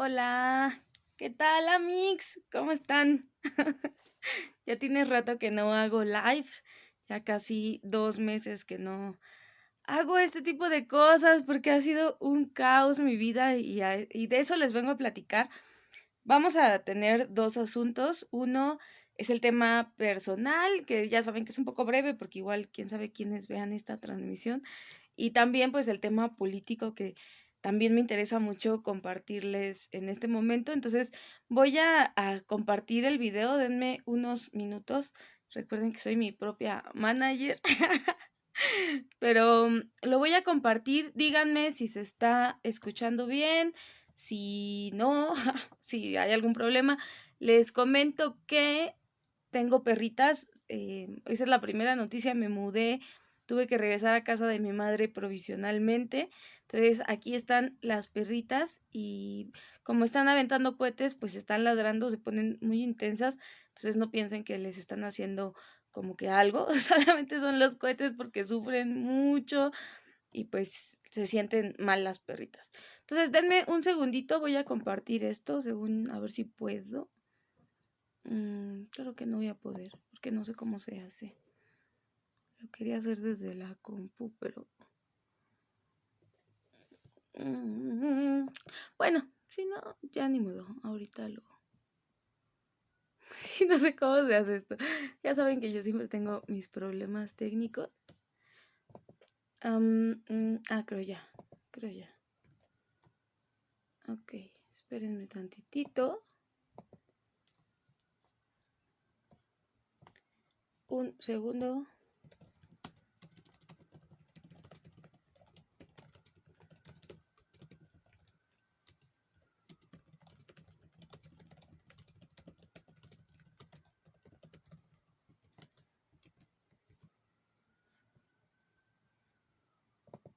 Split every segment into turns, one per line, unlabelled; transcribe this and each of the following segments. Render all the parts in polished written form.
Hola, ¿qué tal, amix? ¿Cómo están? Ya tiene rato que no hago live, ya casi 2 meses que no hago este tipo de cosas porque ha sido un caos mi vida y de eso les vengo a platicar. Vamos a tener dos asuntos. Uno es el tema personal, que ya saben que es un poco breve porque igual quién sabe quiénes vean esta transmisión. Y también pues el tema político que también me interesa mucho compartirles en este momento. Entonces voy a compartir el video, denme unos minutos. Recuerden que soy mi propia manager, pero lo voy a compartir. Díganme si se está escuchando bien, si no, si hay algún problema. Les comento que tengo perritas, esa es la primera noticia, me mudé, tuve que regresar a casa de mi madre provisionalmente, entonces aquí están las perritas y como están aventando cohetes, pues están ladrando, se ponen muy intensas, entonces no piensen que les están haciendo como que algo, solamente son los cohetes porque sufren mucho y pues se sienten mal las perritas. Entonces denme un segundito, voy a compartir esto, según a ver si puedo. Claro que no voy a poder, porque no sé cómo se hace. Lo quería hacer desde la compu, pero... mm, bueno, si no, ya ni modo. Ahorita lo... Sí, no sé cómo se hace esto. Ya saben que yo siempre tengo mis problemas técnicos. Creo ya. Creo ya. Ok, espérenme tantitito. Un segundo.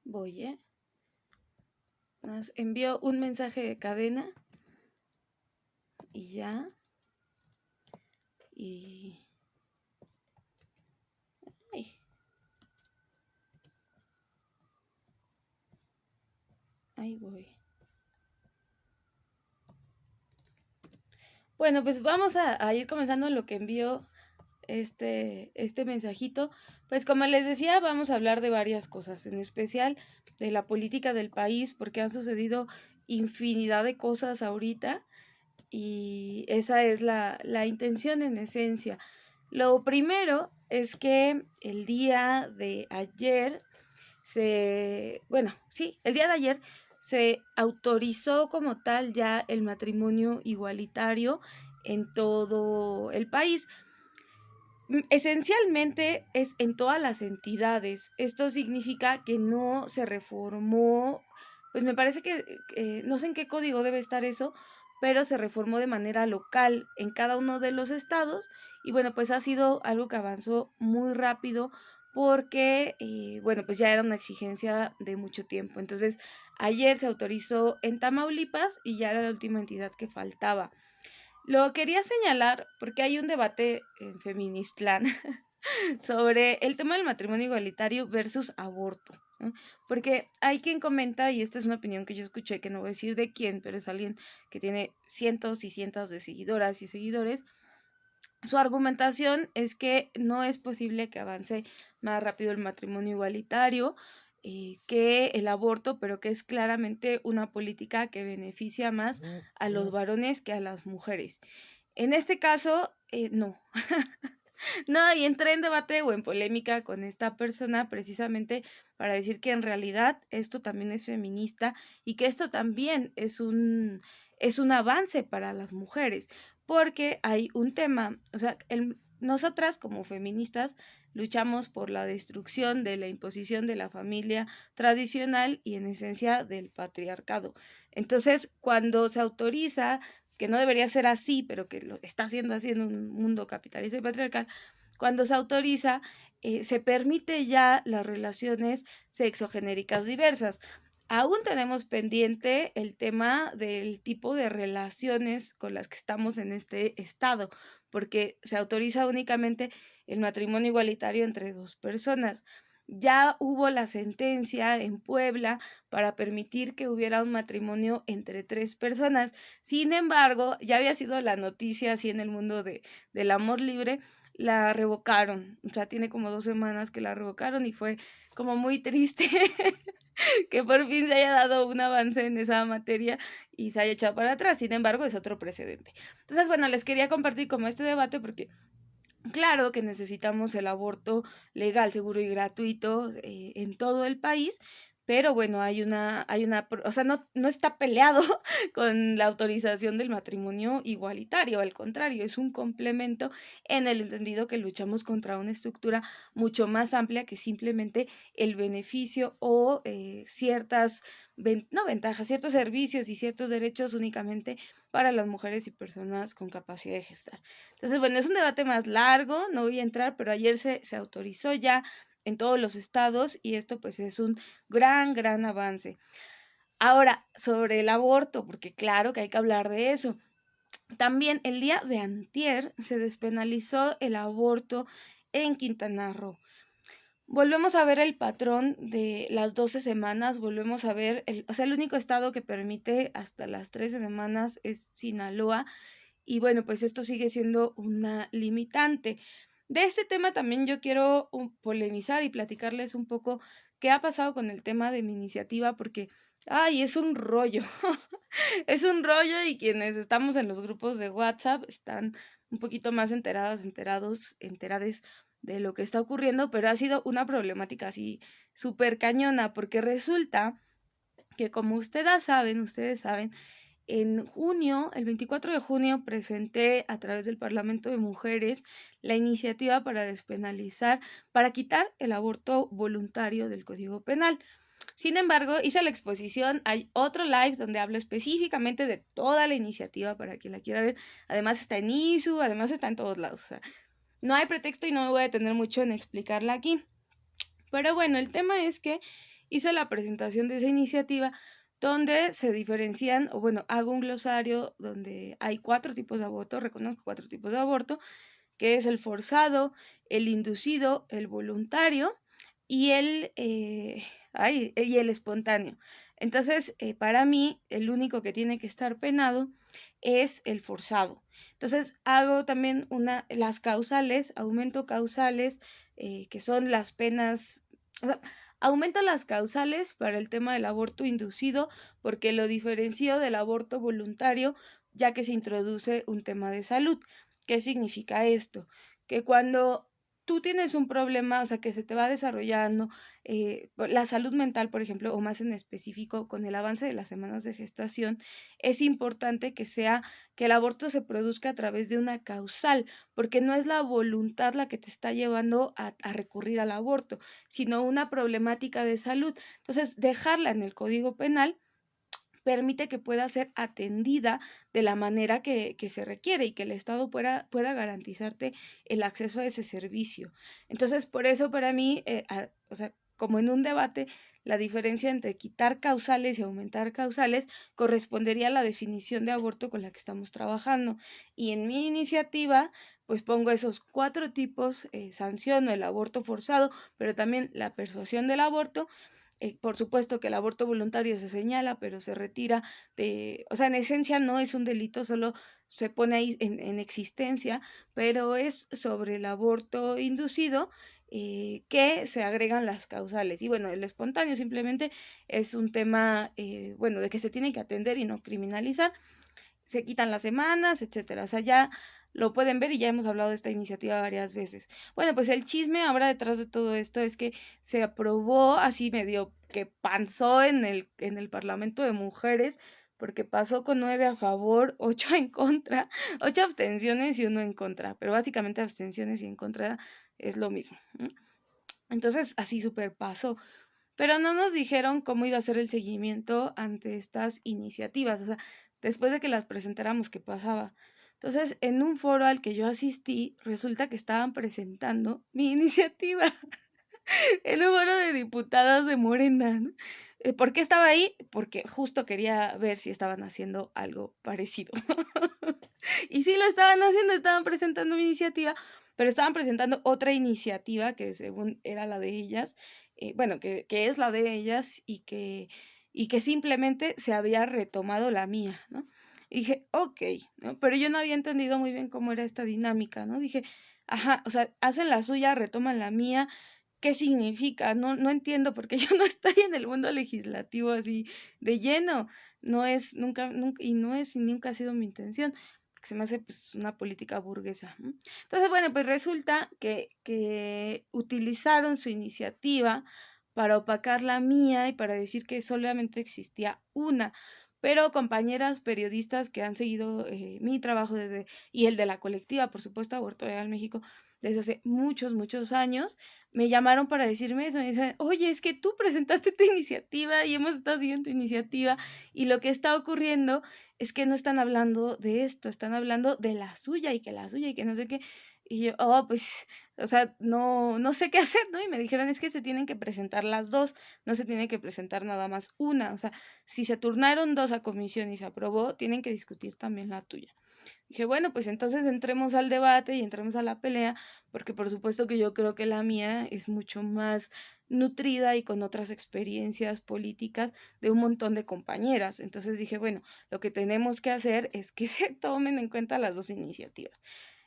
Voy, ¿eh? Nos envió un mensaje de cadena y ya. Y... Ay, ahí voy. Bueno, pues vamos a ir comenzando lo que envió este mensajito. Pues como les decía, vamos a hablar de varias cosas, en especial de la política del país, porque han sucedido infinidad de cosas ahorita y esa es la intención en esencia. Lo primero es que el día de ayer el día de ayer se autorizó como tal ya el matrimonio igualitario en todo el país. Esencialmente es en todas las entidades. Esto significa que no se reformó, pues me parece que no sé en qué código debe estar eso, pero se reformó de manera local en cada uno de los estados y bueno, pues ha sido algo que avanzó muy rápido porque, bueno, pues ya era una exigencia de mucho tiempo. Entonces, ayer se autorizó en Tamaulipas y ya era la última entidad que faltaba. Lo quería señalar porque hay un debate en Feministlán sobre el tema del matrimonio igualitario versus aborto, ¿no? Porque hay quien comenta, y esta es una opinión que yo escuché, que no voy a decir de quién, pero es alguien que tiene cientos y cientos de seguidoras y seguidores. Su argumentación es que no es posible que avance más rápido el matrimonio igualitario que el aborto, pero que es claramente una política que beneficia más a los varones que a las mujeres. En este caso, no. No, y entré en debate o en polémica con esta persona precisamente para decir que en realidad esto también es feminista y que esto también es un avance para las mujeres, porque hay un tema, o sea, nosotras como feministas luchamos por la destrucción de la imposición de la familia tradicional y en esencia del patriarcado. Entonces, cuando se autoriza que no debería ser así, pero que lo está haciendo así en un mundo capitalista y patriarcal, cuando se autoriza, se permite ya las relaciones sexogenéricas diversas. Aún tenemos pendiente el tema del tipo de relaciones con las que estamos en este estado, porque se autoriza únicamente el matrimonio igualitario entre dos personas. ya hubo la sentencia en Puebla para permitir que hubiera un matrimonio entre 3 personas. Sin embargo, ya había sido la noticia así en el mundo del amor libre, la revocaron. O sea, tiene como 2 semanas que la revocaron y fue como muy triste que por fin se haya dado un avance en esa materia y se haya echado para atrás. Sin embargo, es otro precedente. Entonces, bueno, les quería compartir como este debate porque claro que necesitamos el aborto legal, seguro y gratuito en todo el país, pero bueno, o sea, no está peleado con la autorización del matrimonio igualitario, al contrario, es un complemento en el entendido que luchamos contra una estructura mucho más amplia que simplemente el beneficio o ciertas, no ventajas, ciertos servicios y ciertos derechos únicamente para las mujeres y personas con capacidad de gestar. Entonces, bueno, es un debate más largo, no voy a entrar, pero ayer se autorizó ya en todos los estados y esto pues es un gran avance. Ahora, sobre el aborto, porque claro que hay que hablar de eso. También el día de antier se despenalizó el aborto en Quintana Roo. Volvemos a ver el patrón de las 12 semanas, volvemos a ver, o sea, el único estado que permite hasta las 13 semanas es Sinaloa y bueno, pues esto sigue siendo una limitante. De este tema también yo quiero polemizar y platicarles un poco qué ha pasado con el tema de mi iniciativa, porque, ay, es un rollo, es un rollo y quienes estamos en los grupos de WhatsApp están un poquito más enterades de lo que está ocurriendo, pero ha sido una problemática así súper cañona, porque resulta que como ustedes saben, en junio, el 24 de junio, presenté a través del Parlamento de Mujeres la iniciativa para despenalizar, para quitar el aborto voluntario del Código Penal. Sin embargo, hice la exposición, hay otro live donde hablo específicamente de toda la iniciativa para quien la quiera ver. Además está en ISU, además está en todos lados. O sea, no hay pretexto y no me voy a detener mucho en explicarla aquí. Pero bueno, el tema es que hice la presentación de esa iniciativa donde se diferencian, o bueno, hago un glosario donde hay 4 tipos de aborto, reconozco 4 tipos de aborto, que es el forzado, el inducido, el voluntario y y el espontáneo. Entonces, para mí, el único que tiene que estar penado es el forzado. Entonces, hago también las causales, aumento causales, que son las penas, o sea, aumento las causales para el tema del aborto inducido porque lo diferencio del aborto voluntario, ya que se introduce un tema de salud. ¿Qué significa esto? Que cuando tú tienes un problema, o sea, que se te va desarrollando la salud mental, por ejemplo, o más en específico con el avance de las semanas de gestación, es importante que el aborto se produzca a través de una causal, porque no es la voluntad la que te está llevando a recurrir al aborto, sino una problemática de salud. Entonces, dejarla en el Código Penal permite que pueda ser atendida de la manera que se requiere y que el Estado pueda garantizarte el acceso a ese servicio. Entonces, por eso para mí, o sea, como en un debate, la diferencia entre quitar causales y aumentar causales correspondería a la definición de aborto con la que estamos trabajando. Y en mi iniciativa, pues pongo esos 4 tipos, sanciono el aborto forzado, pero también la persuasión del aborto. Por supuesto que el aborto voluntario se señala, pero se retira o sea, en esencia no es un delito, solo se pone ahí en existencia, pero es sobre el aborto inducido que se agregan las causales. Y bueno, el espontáneo simplemente es un tema, bueno, de que se tiene que atender y no criminalizar, se quitan las semanas, etcétera. O sea, ya lo pueden ver y ya hemos hablado de esta iniciativa varias veces. Bueno, pues el chisme ahora detrás de todo esto es que se aprobó así medio que panzó en el Parlamento de Mujeres, porque pasó con 9 a favor, 8 en contra, 8 abstenciones y 1 en contra, pero básicamente abstenciones y en contra es lo mismo. Entonces, así súper pasó. Pero no nos dijeron cómo iba a ser el seguimiento ante estas iniciativas, o sea, después de que las presentáramos, qué pasaba. Entonces, en un foro al que yo asistí, resulta que estaban presentando mi iniciativa en un foro de diputadas de Morena, ¿no? ¿Por qué estaba ahí? Porque justo quería ver si estaban haciendo algo parecido. Y sí lo estaban haciendo, estaban presentando mi iniciativa, pero estaban presentando otra iniciativa que según era la de ellas, bueno, que es la de ellas y que simplemente se había retomado la mía, ¿no? Y dije, ok, ¿no? Pero yo no había entendido muy bien cómo era esta dinámica, ¿no? Dije, ajá, o sea, hacen la suya, retoman la mía, ¿qué significa? No entiendo porque yo no estoy en el mundo legislativo así de lleno. No es, nunca, y no es y nunca ha sido mi intención, porque se me hace pues una política burguesa, ¿no? Entonces, bueno, pues resulta que utilizaron su iniciativa para opacar la mía y para decir que solamente existía una. Pero compañeras periodistas que han seguido mi trabajo desde, y el de la colectiva, por supuesto, Aborto Legal México, desde hace muchos años, me llamaron para decirme eso. Me dicen, oye, es que tú presentaste tu iniciativa y hemos estado siguiendo tu iniciativa y lo que está ocurriendo es que no están hablando de esto, están hablando de la suya y que la suya y que no sé qué. Y yo, oh, pues, o sea, no sé qué hacer, ¿no? Y me dijeron, es que se tienen que presentar las dos, no se tiene que presentar nada más una. O sea, si se turnaron dos a comisión y se aprobó, tienen que discutir también la tuya. Dije, bueno, pues entonces entremos al debate y entremos a la pelea, porque por supuesto que yo creo que la mía es mucho más nutrida y con otras experiencias políticas de un montón de compañeras. Entonces dije, bueno, lo que tenemos que hacer es que se tomen en cuenta las dos iniciativas.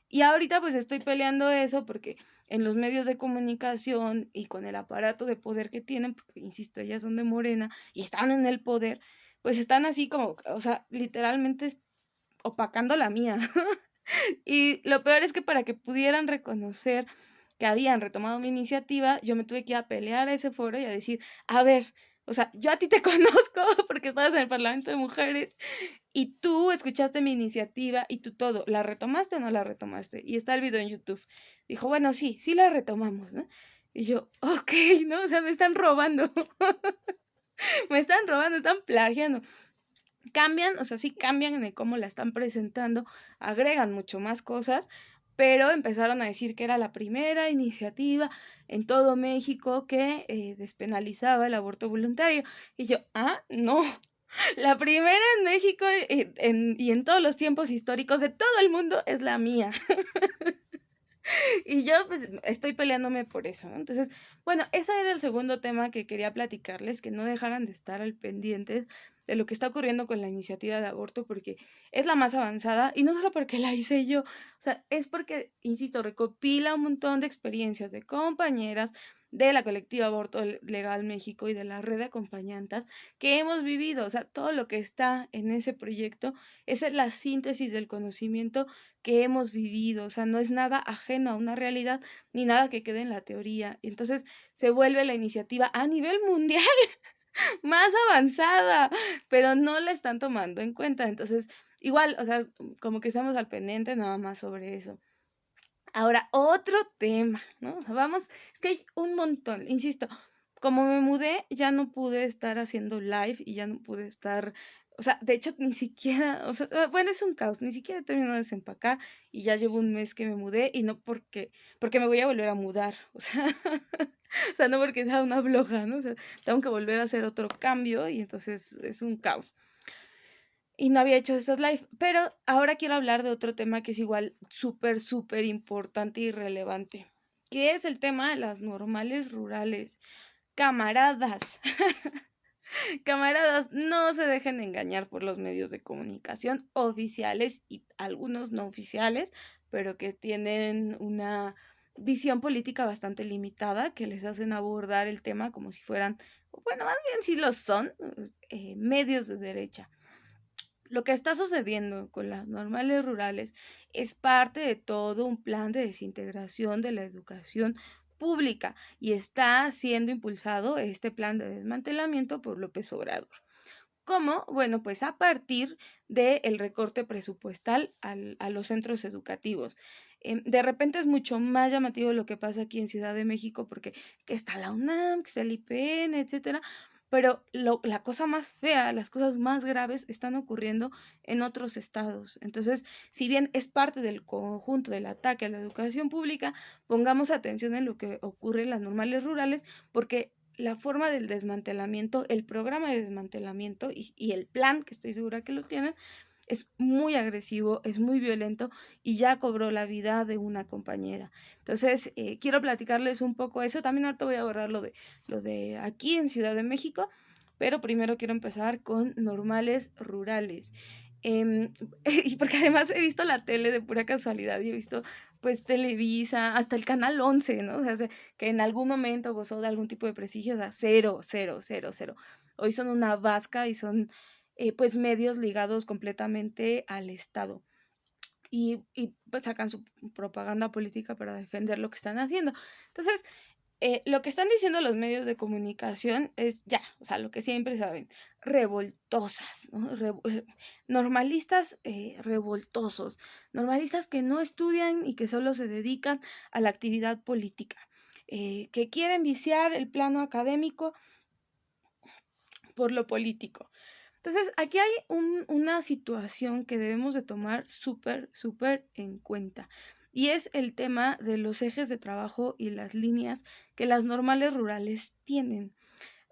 Y ahorita pues estoy peleando eso porque en los medios de comunicación y con el aparato de poder que tienen, porque insisto, ellas son de Morena y están en el poder, pues están así como, o sea, literalmente opacando la mía. Y lo peor es que para que pudieran reconocer que habían retomado mi iniciativa, yo me tuve que ir a pelear a ese foro y a decir, a ver, o sea, yo a ti te conozco porque estabas en el Parlamento de Mujeres y tú escuchaste mi iniciativa y tú todo, ¿la retomaste o no la retomaste? Y está el video en YouTube. Dijo, bueno, sí la retomamos, ¿no? Y yo, ok, ¿no? O sea, me están robando, me están robando, están plagiando. Cambian, o sea, sí cambian en el cómo la están presentando, agregan mucho más cosas, pero empezaron a decir que era la primera iniciativa en todo México que despenalizaba el aborto voluntario. Y yo, no, la primera en México y en todos los tiempos históricos de todo el mundo es la mía. Y yo pues estoy peleándome por eso, ¿no? Entonces, bueno, ese era el segundo tema que quería platicarles, que no dejaran de estar al pendientes de lo que está ocurriendo con la iniciativa de aborto, porque es la más avanzada, y no solo porque la hice yo, o sea, es porque, insisto, recopila un montón de experiencias de compañeras de la colectiva Aborto Legal México y de la red de acompañantes que hemos vivido, o sea, todo lo que está en ese proyecto, esa es la síntesis del conocimiento que hemos vivido, o sea, no es nada ajeno a una realidad ni nada que quede en la teoría. Entonces se vuelve la iniciativa a nivel mundial más avanzada, pero no la están tomando en cuenta. Entonces, igual, o sea, como que estamos al pendiente nada más sobre eso. Ahora, otro tema, ¿no? O sea, vamos, es que hay un montón, insisto, como me mudé, ya no pude estar haciendo live y ya no pude estar, o sea, de hecho, ni siquiera, o sea, bueno, es un caos, ni siquiera he terminado de desempacar y ya llevo un mes que me mudé y no porque me voy a volver a mudar, o sea, o sea, no porque sea una floja, ¿no? O sea, tengo que volver a hacer otro cambio y entonces es un caos y no había hecho estos live, pero ahora quiero hablar de otro tema que es igual súper importante y relevante, que es el tema de las normales rurales. Camaradas, camaradas, no se dejen engañar por los medios de comunicación oficiales y algunos no oficiales, pero que tienen una visión política bastante limitada, que les hacen abordar el tema como si fueran, bueno, más bien sí lo son, medios de derecha. Lo que está sucediendo con las normales rurales es parte de todo un plan de desintegración de la educación pública y está siendo impulsado este plan de desmantelamiento por López Obrador. ¿Cómo? Bueno, pues a partir del recorte presupuestal a los centros educativos. De repente es mucho más llamativo lo que pasa aquí en Ciudad de México porque que está la UNAM, que está el IPN, etcétera, pero la cosa más fea, las cosas más graves están ocurriendo en otros estados. Entonces, si bien es parte del conjunto del ataque a la educación pública, pongamos atención en lo que ocurre en las normales rurales, porque la forma del desmantelamiento, el programa de desmantelamiento y el plan, que estoy segura que lo tienen, es muy agresivo, es muy violento y ya cobró la vida de una compañera. Entonces, quiero platicarles un poco eso. También ahorita voy a abordar lo de aquí en Ciudad de México, pero primero quiero empezar con normales rurales. Em, y porque además he visto la tele de pura casualidad y he visto pues Televisa, hasta el Canal 11, ¿no? O sea, que en algún momento gozó de algún tipo de prestigio, o sea, cero, cero, cero, cero. Hoy son una vasca y son pues medios ligados completamente al Estado. Y pues sacan su propaganda política para defender lo que están haciendo. Entonces, lo que están diciendo los medios de comunicación es ya, o sea, lo que siempre saben, revoltosas, ¿no? Normalistas revoltosos, normalistas que no estudian y que solo se dedican a la actividad política, que quieren viciar el plano académico por lo político. Entonces, aquí hay una situación que debemos de tomar súper, súper en cuenta. Y es el tema de los ejes de trabajo y las líneas que las normales rurales tienen.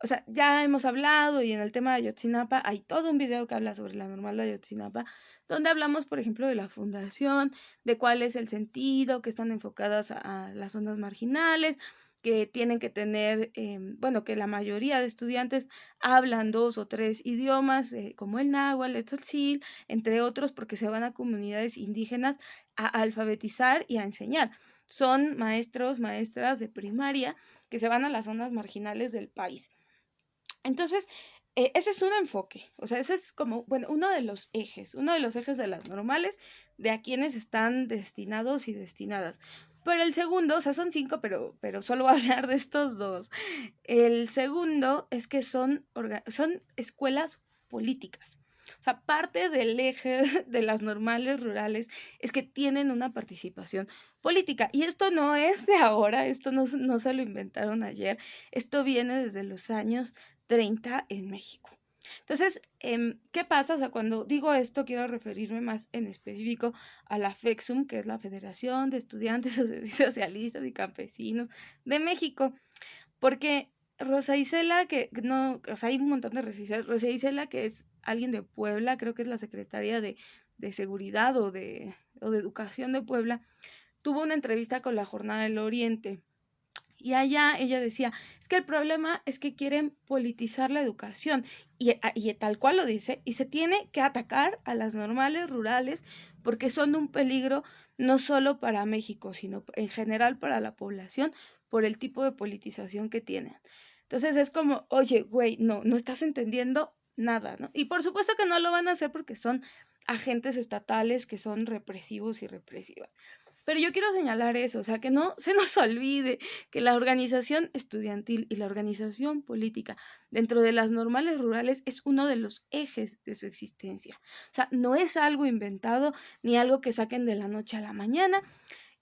O sea, ya hemos hablado y en el tema de Ayotzinapa hay todo un video que habla sobre la normal de Ayotzinapa, donde hablamos, por ejemplo, de la fundación, de cuál es el sentido, que están enfocadas a las zonas marginales, que tienen que tener, bueno, que la mayoría de estudiantes hablan 2 o 3 idiomas, como el náhuatl, el tzotzil, entre otros, porque se van a comunidades indígenas a alfabetizar y a enseñar. Son maestros, maestras de primaria que se van a las zonas marginales del país. Entonces, ese es un enfoque, o sea, eso es como, bueno, uno de los ejes de las normales, de a quienes están destinados y destinadas. Pero el segundo, o sea, son 5, pero solo voy a hablar de estos 2. El segundo es que son escuelas políticas. O sea, parte del eje de las normales rurales es que tienen una participación política. Y esto no es de ahora, esto no se lo inventaron ayer, esto viene desde los años 30 en México. Entonces, ¿qué pasa? O sea, cuando digo esto, quiero referirme más en específico a la FEXUM, que es la Federación de Estudiantes Socialistas y Campesinos de México, porque Rosa Isela, que no, o sea, hay un montón de Rosa Isela, que es alguien de Puebla, creo que es la secretaria de Seguridad o de Educación de Puebla, tuvo una entrevista con la Jornada del Oriente. Y allá ella decía, es que el problema es que quieren politizar la educación y tal cual lo dice, y se tiene que atacar a las normales rurales porque son un peligro no solo para México, sino en general para la población por el tipo de politización que tienen. Entonces es como, oye, güey, no estás entendiendo nada, ¿no? Y por supuesto que no lo van a hacer porque son agentes estatales que son represivos y represivas. Pero yo quiero señalar eso, o sea, que no se nos olvide que la organización estudiantil y la organización política dentro de las normales rurales es uno de los ejes de su existencia. O sea, no es algo inventado ni algo que saquen de la noche a la mañana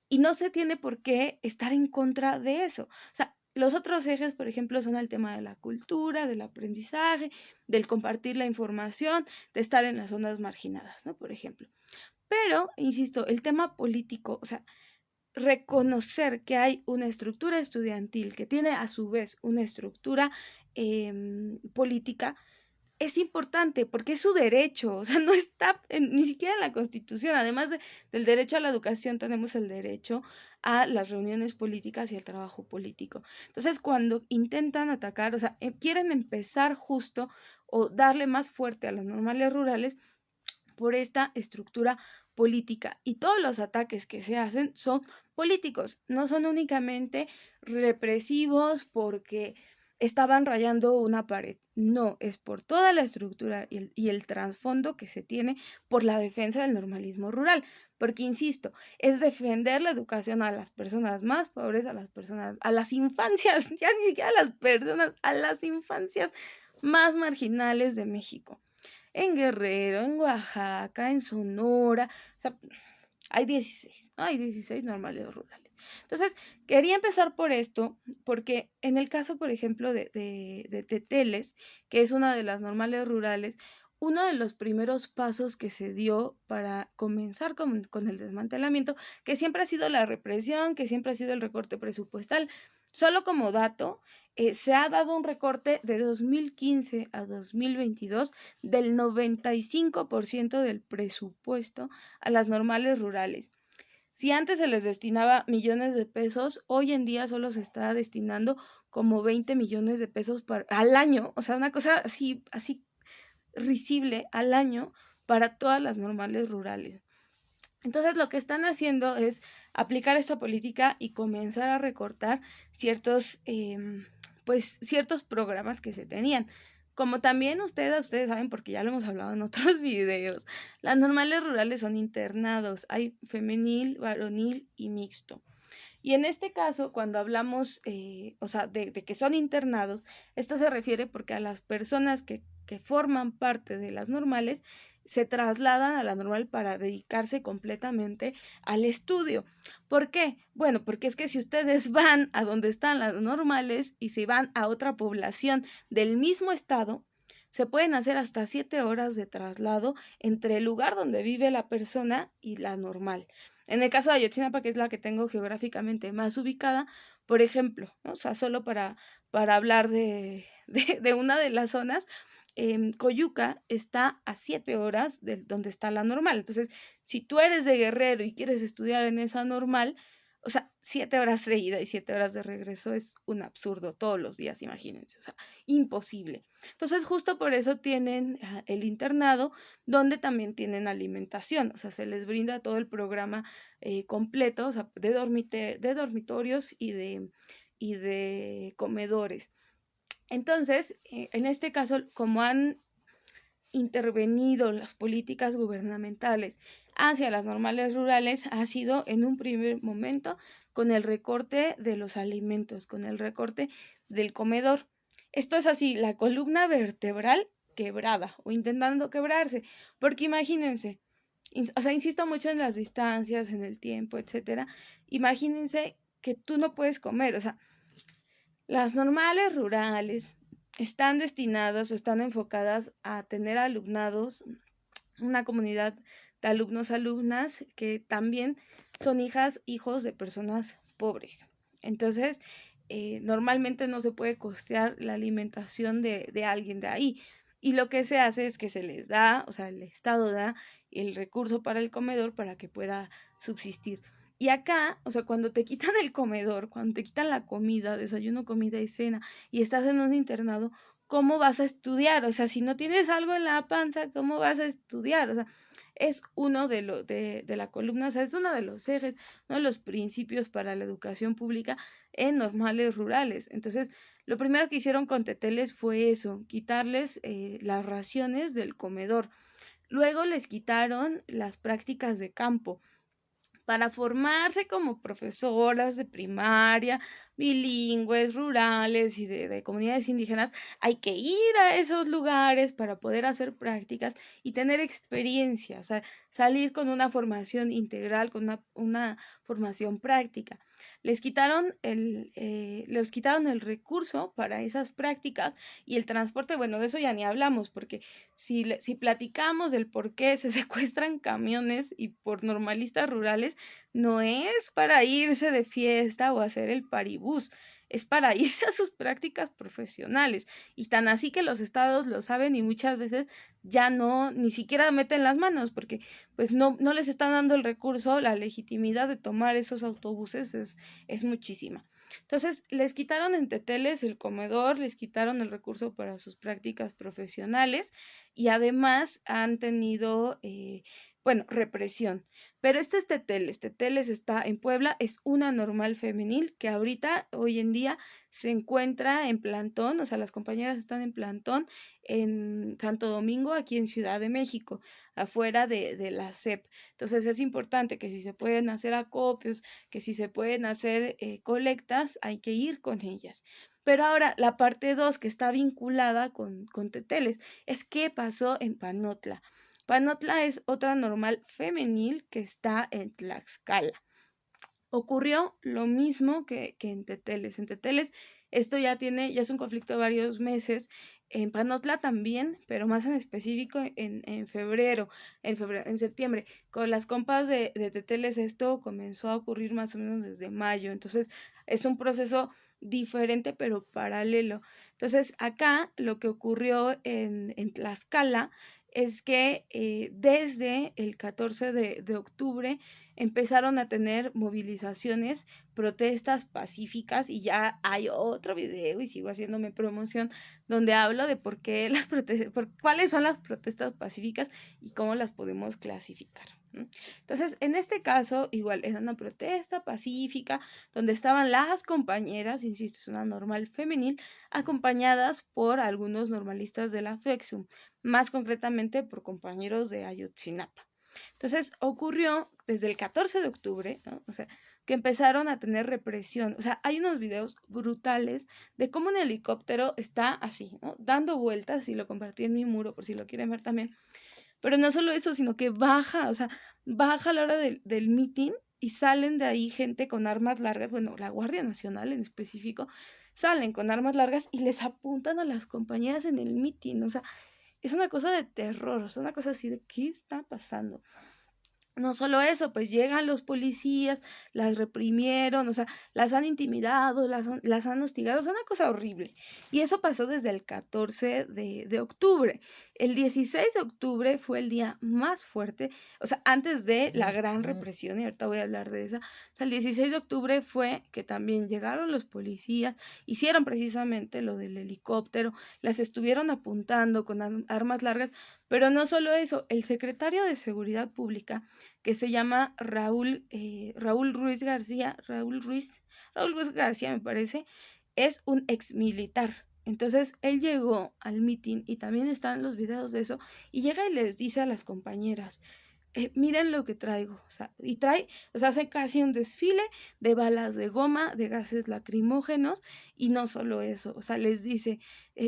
y no se tiene por qué estar en contra de eso. O sea, los otros ejes, por ejemplo, son el tema de la cultura, del aprendizaje, del compartir la información, de estar en las zonas marginadas, ¿no? Por ejemplo. Pero, insisto, el tema político, o sea, reconocer que hay una estructura estudiantil que tiene a su vez una estructura política es importante porque es su derecho, o sea, no está ni siquiera en la Constitución. Además del derecho a la educación, tenemos el derecho a las reuniones políticas y al trabajo político. Entonces, cuando intentan atacar, o sea, quieren empezar justo o darle más fuerte a las normales rurales, por esta estructura política y todos los ataques que se hacen son políticos, no son únicamente represivos porque estaban rayando una pared, no, es por toda la estructura y el trasfondo que se tiene por la defensa del normalismo rural, porque insisto, es defender la educación a las personas más pobres, a las personas, a las infancias, ya ni siquiera a las personas, a las infancias más marginales de México en Guerrero, en Oaxaca, en Sonora, o sea, hay 16 normales rurales. Entonces, quería empezar por esto, porque en el caso, por ejemplo, de Teles, que es una de las normales rurales, uno de los primeros pasos que se dio para comenzar con el desmantelamiento, que siempre ha sido la represión, que siempre ha sido el recorte presupuestal, Solo como dato, se ha dado un recorte de 2015 a 2022 del 95% del presupuesto a las normales rurales. Si antes se les destinaba millones de pesos, hoy en día solo se está destinando como 20 millones de pesos al año, o sea, una cosa así risible al año para todas las normales rurales. Entonces lo que están haciendo es aplicar esta política y comenzar a recortar ciertos programas que se tenían. Como también ustedes saben, porque ya lo hemos hablado en otros videos, las normales rurales son internados, hay femenil, varonil y mixto. Y en este caso, cuando hablamos, de que son internados, esto se refiere porque a las personas que forman parte de las normales se trasladan a la normal para dedicarse completamente al estudio. ¿Por qué? Bueno, porque es que si ustedes van a donde están las normales y se van a otra población del mismo estado, se pueden hacer hasta 7 horas de traslado entre el lugar donde vive la persona y la normal. En el caso de Ayotzinapa, que es la que tengo geográficamente más ubicada, por ejemplo, ¿no? O sea, solo para hablar de una de las zonas, Coyuca está a 7 horas de donde está la normal. Entonces, si tú eres de Guerrero y quieres estudiar en esa normal, o sea, 7 horas de ida y 7 horas de regreso es un absurdo todos los días, imagínense, o sea, imposible. Entonces, justo por eso tienen el internado, donde también tienen alimentación, o sea, se les brinda todo el programa completo, o sea, de dormitorios y de comedores. Entonces, en este caso, como han intervenido las políticas gubernamentales hacia las normales rurales, ha sido en un primer momento con el recorte de los alimentos, con el recorte del comedor. Esto es así, la columna vertebral quebrada o intentando quebrarse, porque imagínense, o sea, insisto mucho en las distancias, en el tiempo, etcétera. Imagínense que tú no puedes comer, o sea, las normales rurales están destinadas o están enfocadas a tener alumnados, una comunidad de alumnos, alumnas que también son hijos de personas pobres. Entonces, normalmente no se puede costear la alimentación de alguien de ahí. Y lo que se hace es que se les da, o sea, el Estado da el recurso para el comedor para que pueda subsistir. Y acá, o sea, cuando te quitan el comedor, cuando te quitan la comida, desayuno, comida y cena, y estás en un internado, ¿cómo vas a estudiar? O sea, si no tienes algo en la panza, ¿cómo vas a estudiar? O sea, es uno de la columna, o sea, es uno de los ejes, uno de los principios para la educación pública en normales rurales. Entonces, lo primero que hicieron con Teteles fue eso, quitarles las raciones del comedor. Luego les quitaron las prácticas de campo para formarse como profesoras de primaria, bilingües, rurales y de comunidades indígenas, hay que ir a esos lugares para poder hacer prácticas y tener experiencia, o sea, salir con una formación integral, con una formación práctica. Les quitaron el recurso para esas prácticas y el transporte, bueno, de eso ya ni hablamos, porque si platicamos del por qué se secuestran camiones y por normalistas rurales, no es para irse de fiesta o hacer el paribús, es para irse a sus prácticas profesionales. Y tan así que los estados lo saben y muchas veces ya no, ni siquiera meten las manos porque pues no les están dando el recurso, la legitimidad de tomar esos autobuses es muchísima. Entonces, les quitaron en Teteles el comedor, les quitaron el recurso para sus prácticas profesionales y además han tenido, represión. Pero esto es Teteles. Teteles está en Puebla, es una normal femenil que ahorita, hoy en día, se encuentra en plantón, o sea, las compañeras están en plantón en Santo Domingo, aquí en Ciudad de México, afuera de la SEP. Entonces es importante que si se pueden hacer acopios, que si se pueden hacer colectas, hay que ir con ellas. Pero ahora la parte 2 que está vinculada con Teteles es qué pasó en Panotla. Panotla es otra normal femenil que está en Tlaxcala. Ocurrió lo mismo que en Teteles. En Teteles esto ya es un conflicto de varios meses. en Panotla también, pero más en específico en septiembre. Con las compas de Teteles esto comenzó a ocurrir más o menos desde mayo, entonces es un proceso diferente pero paralelo. Entonces acá lo que ocurrió en Tlaxcala es que desde el 14 de octubre empezaron a tener movilizaciones, protestas pacíficas, y ya hay otro video y sigo haciéndome promoción donde hablo de por qué cuáles son las protestas pacíficas y cómo las podemos clasificar. Entonces, en este caso, igual era una protesta pacífica donde estaban las compañeras, insisto, es una normal femenil, acompañadas por algunos normalistas de la FEXUM, más concretamente por compañeros de Ayotzinapa. Entonces ocurrió desde el 14 de octubre, ¿no? O sea, que empezaron a tener represión. O sea, hay unos videos brutales de cómo un helicóptero está así, ¿no? Dando vueltas, y lo compartí en mi muro por si lo quieren ver también. Pero no solo eso, sino que baja, o sea, baja a la hora del meeting y salen de ahí gente con armas largas, bueno, la Guardia Nacional en específico, salen con armas largas y les apuntan a las compañeras en el meeting. O sea, es una cosa de terror, es una cosa así de ¿qué está pasando? No solo eso, pues llegan los policías, las reprimieron, o sea, las han intimidado, las han hostigado, es una cosa horrible. Y eso pasó desde el 14 de octubre. El 16 de octubre fue el día más fuerte, o sea, antes de la gran represión, y ahorita voy a hablar de esa. O sea, el 16 de octubre fue que también llegaron los policías, hicieron precisamente lo del helicóptero, las estuvieron apuntando con armas largas, pero no solo eso, el secretario de Seguridad Pública, que se llama Raúl Ruiz García me parece, es un ex militar. Entonces él llegó al meeting y también están los videos de eso, y llega y les dice a las compañeras, miren lo que traigo, o sea, y trae, o sea, hace casi un desfile de balas de goma, de gases lacrimógenos, y no solo eso, o sea, les dice,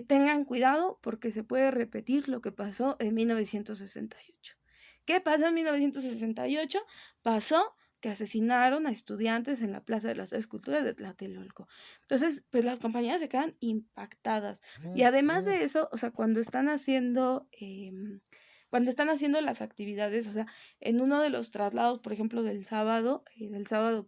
tengan cuidado porque se puede repetir lo que pasó en 1968. ¿Qué pasó en 1968? Pasó que asesinaron a estudiantes en la Plaza de las Esculturas de Tlatelolco. Entonces, pues las compañeras se quedan impactadas. Y además de eso, o sea, cuando están haciendo las actividades, o sea, en uno de los traslados, por ejemplo, del sábado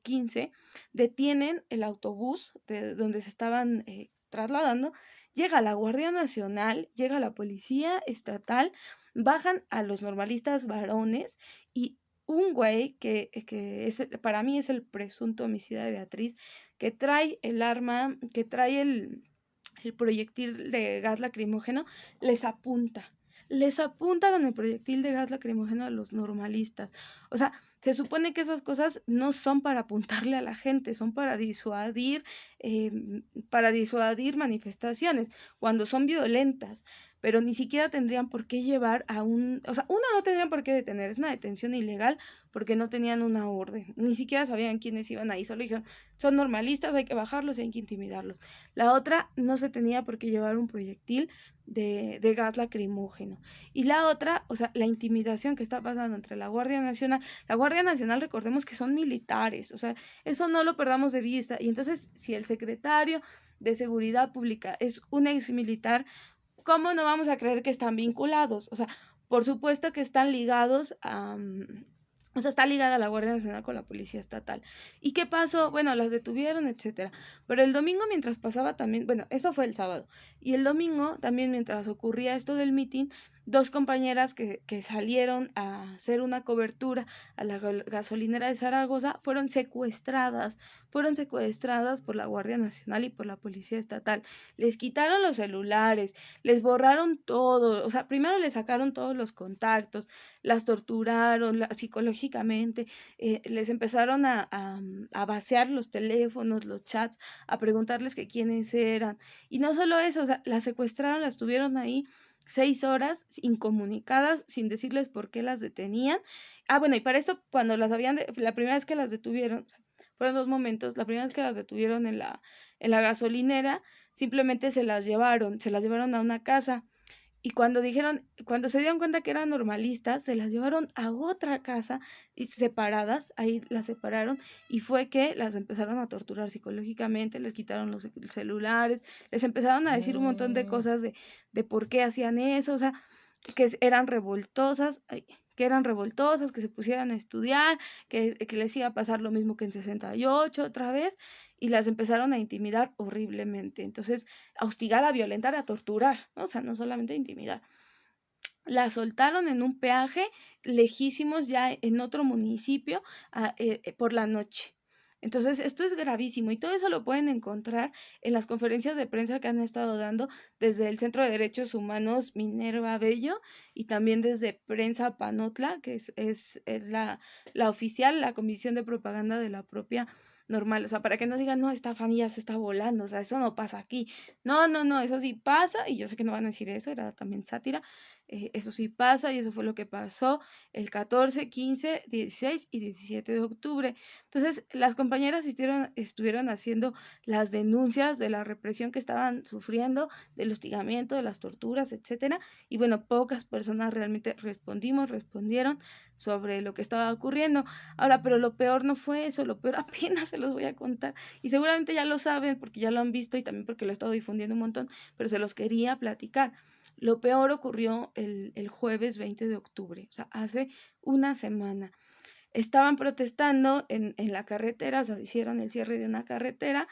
15, detienen el autobús de donde se estaban trasladando, llega la Guardia Nacional, llega la Policía Estatal, bajan a los normalistas varones, y un güey que para mí es el presunto homicida de Beatriz, que trae el arma, que trae el proyectil de gas lacrimógeno, les apunta. Les apunta con el proyectil de gas lacrimógeno a los normalistas. O sea, se supone que esas cosas no son para apuntarle a la gente, son para disuadir manifestaciones cuando son violentas, pero ni siquiera tendrían por qué llevar o sea, uno, no tendrían por qué detener, es una detención ilegal porque no tenían una orden, ni siquiera sabían quiénes iban ahí, solo dijeron, son normalistas, hay que bajarlos y hay que intimidarlos. La otra, no se tenía por qué llevar un proyectil de gas lacrimógeno. Y la otra, o sea, la intimidación que está pasando entre la Guardia Nacional, recordemos que son militares, o sea, eso no lo perdamos de vista. Y entonces, si el secretario de Seguridad Pública es un ex militar, ¿cómo no vamos a creer que están vinculados? O sea, por supuesto que están ligados o sea, está ligada la Guardia Nacional con la Policía Estatal. ¿Y qué pasó? Bueno, las detuvieron, etcétera. Pero el domingo, mientras pasaba también, bueno, eso fue el sábado. Y el domingo, también mientras ocurría esto del mitin, dos compañeras que salieron a hacer una cobertura a la gasolinera de Zaragoza fueron secuestradas por la Guardia Nacional y por la Policía Estatal. Les quitaron los celulares, les borraron todo, o sea, primero les sacaron todos los contactos, las torturaron psicológicamente, les empezaron a vaciar los teléfonos, los chats, a preguntarles que quiénes eran. Y no solo eso, o sea, las secuestraron, las tuvieron ahí 6 horas incomunicadas, sin decirles por qué las detenían. Ah, bueno, y para esto, cuando la primera vez que las detuvieron, o sea, fueron dos momentos, la primera vez que las detuvieron en la gasolinera, simplemente se las llevaron a una casa, Y cuando se dieron cuenta que eran normalistas, se las llevaron a otra casa y separadas, ahí las separaron, y fue que las empezaron a torturar psicológicamente, les quitaron los celulares, les empezaron a decir un montón de cosas de por qué hacían eso, o sea, eran revoltosas, que se pusieran a estudiar, que les iba a pasar lo mismo que en 68 otra vez, y las empezaron a intimidar horriblemente. Entonces, a hostigar, a violentar, a torturar, ¿no? O sea, no solamente a intimidar. La soltaron en un peaje lejísimos, ya en otro municipio, por la noche. Entonces, esto es gravísimo y todo eso lo pueden encontrar en las conferencias de prensa que han estado dando desde el Centro de Derechos Humanos Minerva Bello y también desde Prensa Panotla, que es la oficial, la comisión de propaganda de la propia Normal. O sea, para que no digan, no, esta Fanny ya se está volando, o sea, eso no pasa aquí. No, no, no, eso sí pasa, y yo sé que no van a decir eso, era también sátira. Eso sí pasa y eso fue lo que pasó el 14, 15, 16 y 17 de octubre. Entonces, las compañeras estuvieron haciendo las denuncias de la represión que estaban sufriendo, del hostigamiento, de las torturas, etcétera. Y bueno, pocas personas realmente respondieron sobre lo que estaba ocurriendo. Ahora, pero lo peor no fue eso, lo peor apenas se los voy a contar. Y seguramente ya lo saben porque ya lo han visto y también porque lo he estado difundiendo un montón, pero se los quería platicar. Lo peor ocurrió el jueves 20 de octubre, o sea, hace una semana. Estaban protestando en la carretera, o sea, hicieron el cierre de una carretera,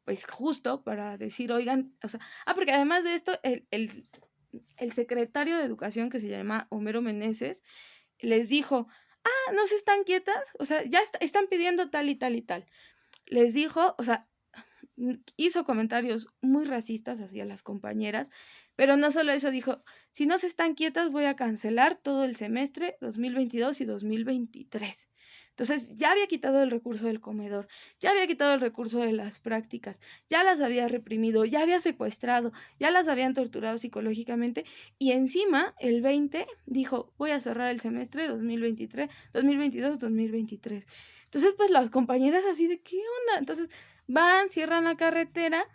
pues justo para decir, oigan, o sea, porque además de esto, el secretario de Educación, que se llama Homero Meneses, les dijo, no se están quietas, o sea, ya están pidiendo tal y tal y tal. Les dijo, o sea, hizo comentarios muy racistas hacia las compañeras, pero no solo eso, dijo, si no se están quietas voy a cancelar todo el semestre 2022 y 2023. Entonces ya había quitado el recurso del comedor, ya había quitado el recurso de las prácticas, ya las había reprimido, ya había secuestrado, ya las habían torturado psicológicamente y encima el 20 dijo, voy a cerrar el semestre 2023, 2022, 2023. Entonces pues las compañeras así de, ¿qué onda? Entonces van, cierran la carretera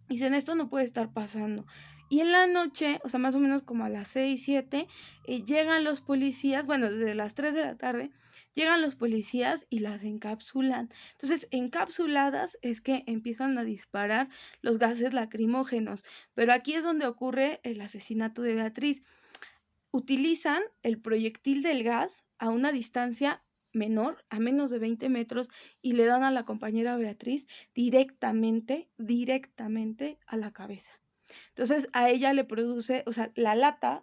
y dicen, esto no puede estar pasando. Y en la noche, o sea, más o menos como a las 6 7 llegan los policías, bueno, desde las 3 de la tarde, llegan los policías y las encapsulan. Entonces, encapsuladas es que empiezan a disparar los gases lacrimógenos. Pero aquí es donde ocurre el asesinato de Beatriz. Utilizan el proyectil del gas a una distancia menor, a menos de 20 metros, y le dan a la compañera Beatriz directamente a la cabeza. Entonces a ella le produce, o sea,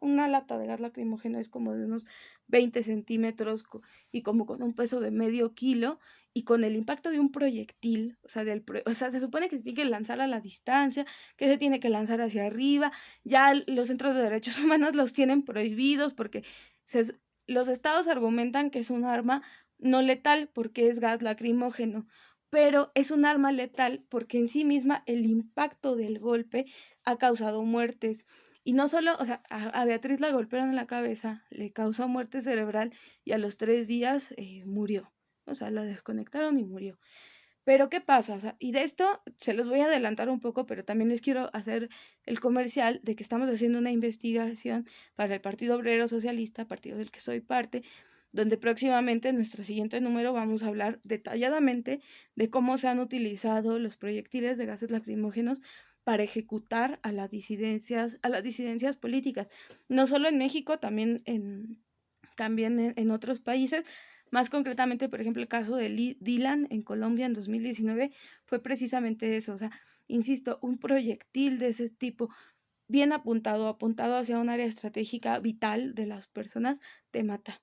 una lata de gas lacrimógeno es como de unos 20 centímetros y como con un peso de medio kilo y con el impacto de un proyectil, o sea, se supone que se tiene que lanzar a la distancia, que se tiene que lanzar hacia arriba, ya los centros de derechos humanos los tienen prohibidos porque se, los estados argumentan que es un arma no letal porque es gas lacrimógeno, pero es un arma letal porque en sí misma el impacto del golpe ha causado muertes. Y no solo, o sea, a Beatriz la golpearon en la cabeza, le causó muerte cerebral y a los 3 días murió. O sea, la desconectaron y murió. Pero ¿qué pasa? O sea, y de esto se los voy a adelantar un poco, pero también les quiero hacer el comercial de que estamos haciendo una investigación para el Partido Obrero Socialista, partido del que soy parte, donde próximamente en nuestro siguiente número vamos a hablar detalladamente de cómo se han utilizado los proyectiles de gases lacrimógenos para ejecutar a las disidencias políticas, no solo en México, también en otros países. Más concretamente, por ejemplo, el caso de Dylan en Colombia en 2019 fue precisamente eso. O sea, insisto, un proyectil de ese tipo bien apuntado hacia un área estratégica vital de las personas, te mata.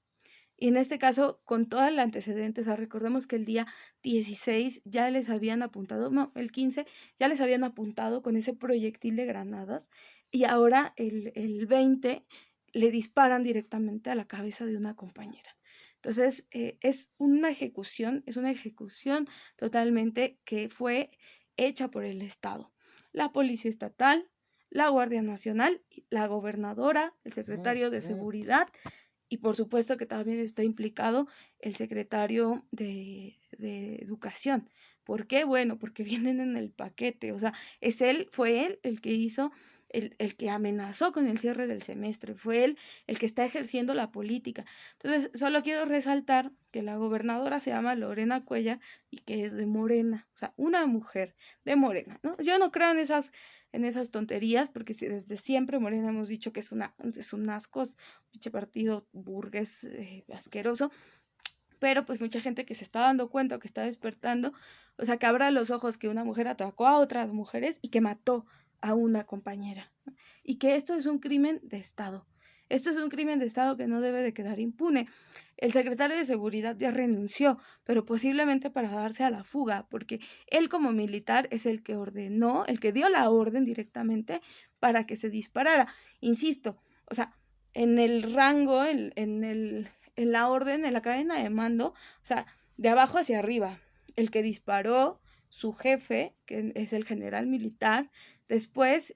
Y en este caso, con todo el antecedente, o sea, recordemos que el día 16 ya les habían apuntado, no, el 15 ya les habían apuntado con ese proyectil de granadas y ahora el 20 le disparan directamente a la cabeza de una compañera. Entonces, es una ejecución totalmente que fue hecha por el Estado. La Policía Estatal, la Guardia Nacional, la gobernadora, el secretario de Seguridad y por supuesto que también está implicado el secretario de Educación. ¿Por qué? Bueno, porque vienen en el paquete, o sea, fue él el que hizo el que amenazó con el cierre del semestre, fue él el que está ejerciendo la política. Entonces, solo quiero resaltar que la gobernadora se llama Lorena Cuellar y que es de Morena, o sea, una mujer de Morena, ¿no? Yo no creo en esas tonterías, porque si desde siempre Morena hemos dicho que es un asco, es un pinche partido burgués asqueroso, pero pues mucha gente que se está dando cuenta o que está despertando, o sea, que abra los ojos que una mujer atacó a otras mujeres y que mató a una compañera, ¿no? Y que esto es un crimen de Estado. Esto es un crimen de Estado que no debe de quedar impune. El secretario de Seguridad ya renunció, pero posiblemente para darse a la fuga, porque él como militar es el que ordenó, el que dio la orden directamente para que se disparara. Insisto, o sea, en el rango, en la orden, en la cadena de mando, o sea, de abajo hacia arriba. El que disparó, su jefe, que es el general militar, después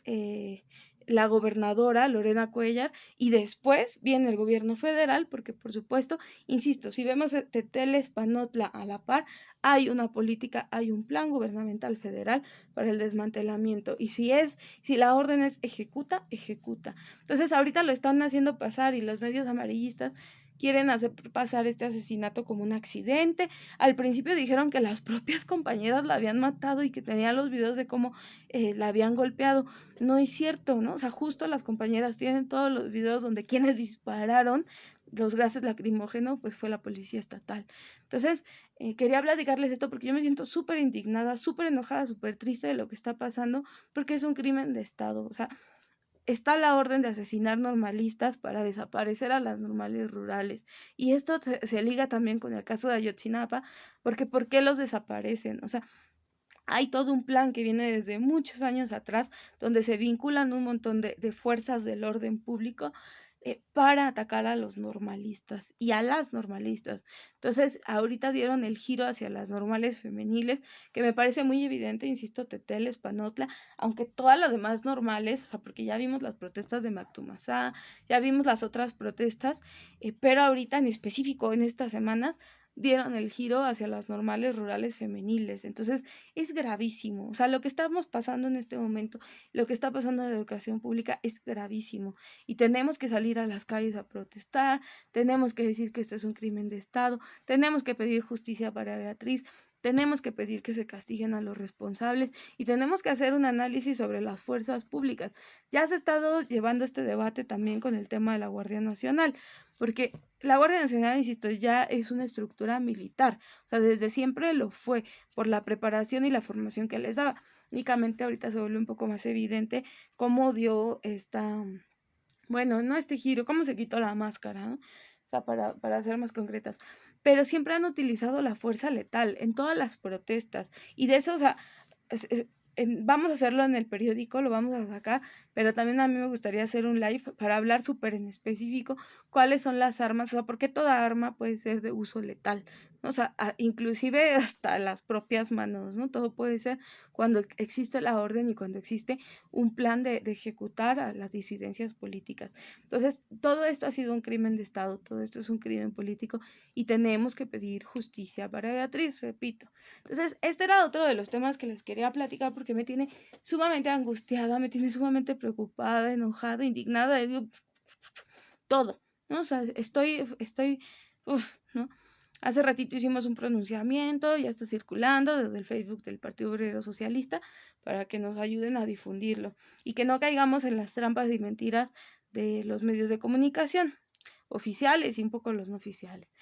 la gobernadora Lorena Cuellar y después viene el gobierno federal, porque por supuesto, insisto, si vemos Teteles, Panotla a la par, hay una política, hay un plan gubernamental federal para el desmantelamiento y si la orden es ejecuta, ejecuta. Entonces ahorita lo están haciendo pasar y los medios amarillistas quieren hacer pasar este asesinato como un accidente. Al principio dijeron que las propias compañeras la habían matado y que tenían los videos de cómo la habían golpeado. No es cierto, ¿no? O sea, justo las compañeras tienen todos los videos donde quienes dispararon los gases lacrimógenos, pues fue la policía estatal. Entonces, quería platicarles esto porque yo me siento súper indignada, súper enojada, súper triste de lo que está pasando, porque es un crimen de Estado. O sea, está la orden de asesinar normalistas para desaparecer a las normales rurales. Y esto se liga también con el caso de Ayotzinapa, porque ¿por qué los desaparecen? O sea, hay todo un plan que viene desde muchos años atrás, donde se vinculan un montón de fuerzas del orden público para atacar a los normalistas y a las normalistas. Entonces, ahorita dieron el giro hacia las normales femeniles, que me parece muy evidente, insisto, Teteles, Panotla, aunque todas las demás normales, o sea, porque ya vimos las protestas de Mactumazá, ya vimos las otras protestas, pero ahorita en específico, en estas semanas, dieron el giro hacia las normales rurales femeniles. Entonces, es gravísimo. O sea, lo que estamos pasando en este momento, lo que está pasando en la educación pública es gravísimo. Y tenemos que salir a las calles a protestar, tenemos que decir que esto es un crimen de Estado, tenemos que pedir justicia para Beatriz, tenemos que pedir que se castiguen a los responsables y tenemos que hacer un análisis sobre las fuerzas públicas. Ya se ha estado llevando este debate también con el tema de la Guardia Nacional, porque la Guardia Nacional, insisto, ya es una estructura militar, o sea, desde siempre lo fue por la preparación y la formación que les daba. Únicamente ahorita se vuelve un poco más evidente cómo dio bueno, no este giro, cómo se quitó la máscara, ¿no? O sea, para ser más concretas. Pero siempre han utilizado la fuerza letal en todas las protestas. Y de eso, o sea, vamos a hacerlo en el periódico, lo vamos a sacar, pero también a mí me gustaría hacer un live para hablar súper en específico cuáles son las armas, o sea, por qué toda arma puede ser de uso letal, ¿no? O sea, inclusive hasta las propias manos, ¿no? Todo puede ser cuando existe la orden y cuando existe un plan de ejecutar a las disidencias políticas. Entonces, todo esto ha sido un crimen de Estado, todo esto es un crimen político y tenemos que pedir justicia para Beatriz, repito. Entonces, este era otro de los temas que les quería platicar porque me tiene sumamente angustiada, me tiene sumamente preocupada, enojada, indignada, todo, ¿no? O sea, ¿no? Hace ratito hicimos un pronunciamiento, ya está circulando desde el Facebook del Partido Obrero Socialista para que nos ayuden a difundirlo y que no caigamos en las trampas y mentiras de los medios de comunicación oficiales y un poco los no oficiales.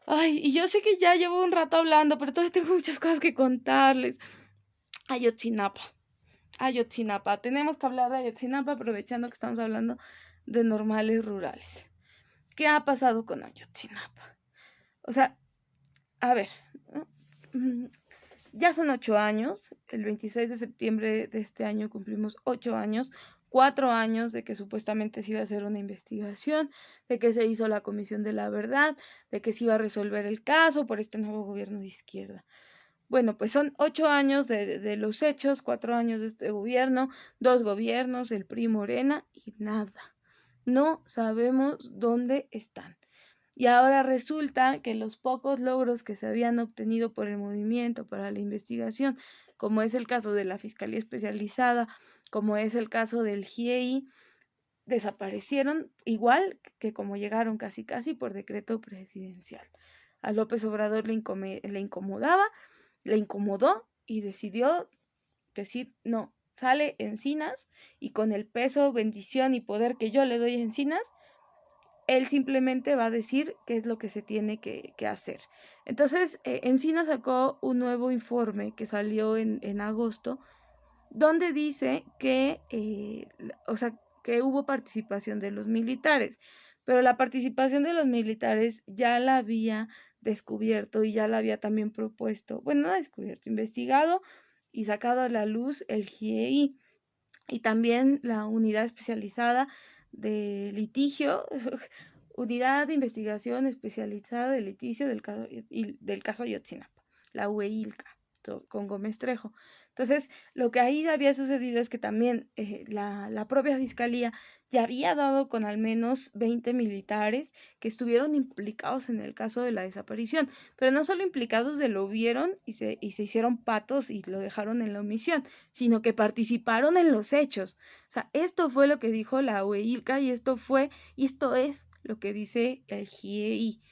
Ay, y yo sé que ya llevo un rato hablando, pero todavía tengo muchas cosas que contarles. Ayotzinapa. Ayotzinapa. Tenemos que hablar de Ayotzinapa aprovechando que estamos hablando de normales rurales. ¿Qué ha pasado con Ayotzinapa? O sea, a ver, ¿no? Ya son 8 años, el 26 de septiembre de este año cumplimos 8 años, 4 años de que supuestamente se iba a hacer una investigación, de que se hizo la Comisión de la Verdad, de que se iba a resolver el caso por este nuevo gobierno de izquierda. Bueno, pues son 8 años de los hechos, 4 años de este gobierno, 2 gobiernos, el PRI Morena y nada. No sabemos dónde están. Y ahora resulta que los pocos logros que se habían obtenido por el movimiento para la investigación como es el caso de la Fiscalía Especializada, como es el caso del GIEI, desaparecieron igual que como llegaron casi casi por decreto presidencial. A López Obrador le incomodaba, le incomodó y decidió decir no, sale Encinas y con el peso, bendición y poder que yo le doy a Encinas, él simplemente va a decir qué es lo que se tiene que hacer. Entonces, Encinas sacó un nuevo informe que salió en agosto, donde dice que, o sea, que hubo participación de los militares, pero la participación de los militares ya la había descubierto y ya la había también propuesto, bueno, no descubierto, investigado y sacado a la luz el GIEI y también la unidad especializada de litigio, unidad de investigación especializada de litigio del caso Ayotzinapa, la UEILCA, con Gómez Trejo. Entonces, lo que ahí había sucedido es que también la propia fiscalía ya había dado con al menos 20 militares que estuvieron implicados en el caso de la desaparición, pero no solo implicados de lo vieron y se hicieron patos y lo dejaron en la omisión, sino que participaron en los hechos. O sea, esto fue lo que dijo la UEILCA y esto es lo que dice el GIEI.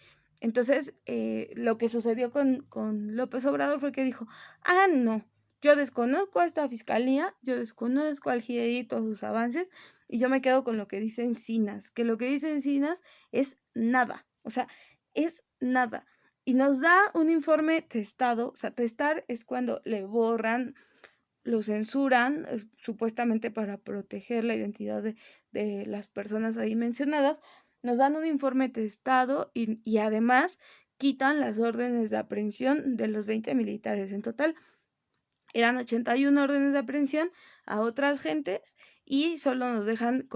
Entonces, lo que sucedió con López Obrador fue que dijo, no, yo desconozco a esta fiscalía, yo desconozco al GIEI y todos sus avances, y yo me quedo con lo que dice Encinas, que lo que dice Encinas es nada, o sea, es nada. Y nos da un informe testado, o sea, testar es cuando le borran, lo censuran, supuestamente para proteger la identidad de las personas ahí mencionadas, nos dan un informe testado y además quitan las órdenes de aprehensión de los 20 militares. En total, eran 81 órdenes de aprehensión a otras gentes y solo nos dejan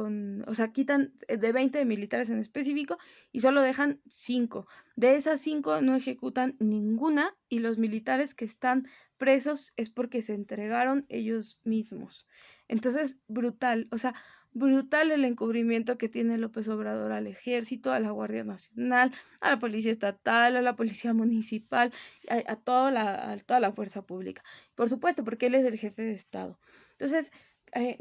o sea, quitan de 20 militares en específico y solo dejan 5. De esas 5 no ejecutan ninguna y los militares que están presos es porque se entregaron ellos mismos. Entonces, brutal, o sea, brutal el encubrimiento que tiene López Obrador al ejército, a la Guardia Nacional, a la Policía Estatal, a la Policía Municipal, a toda la fuerza pública. Por supuesto, porque él es el jefe de Estado. Entonces,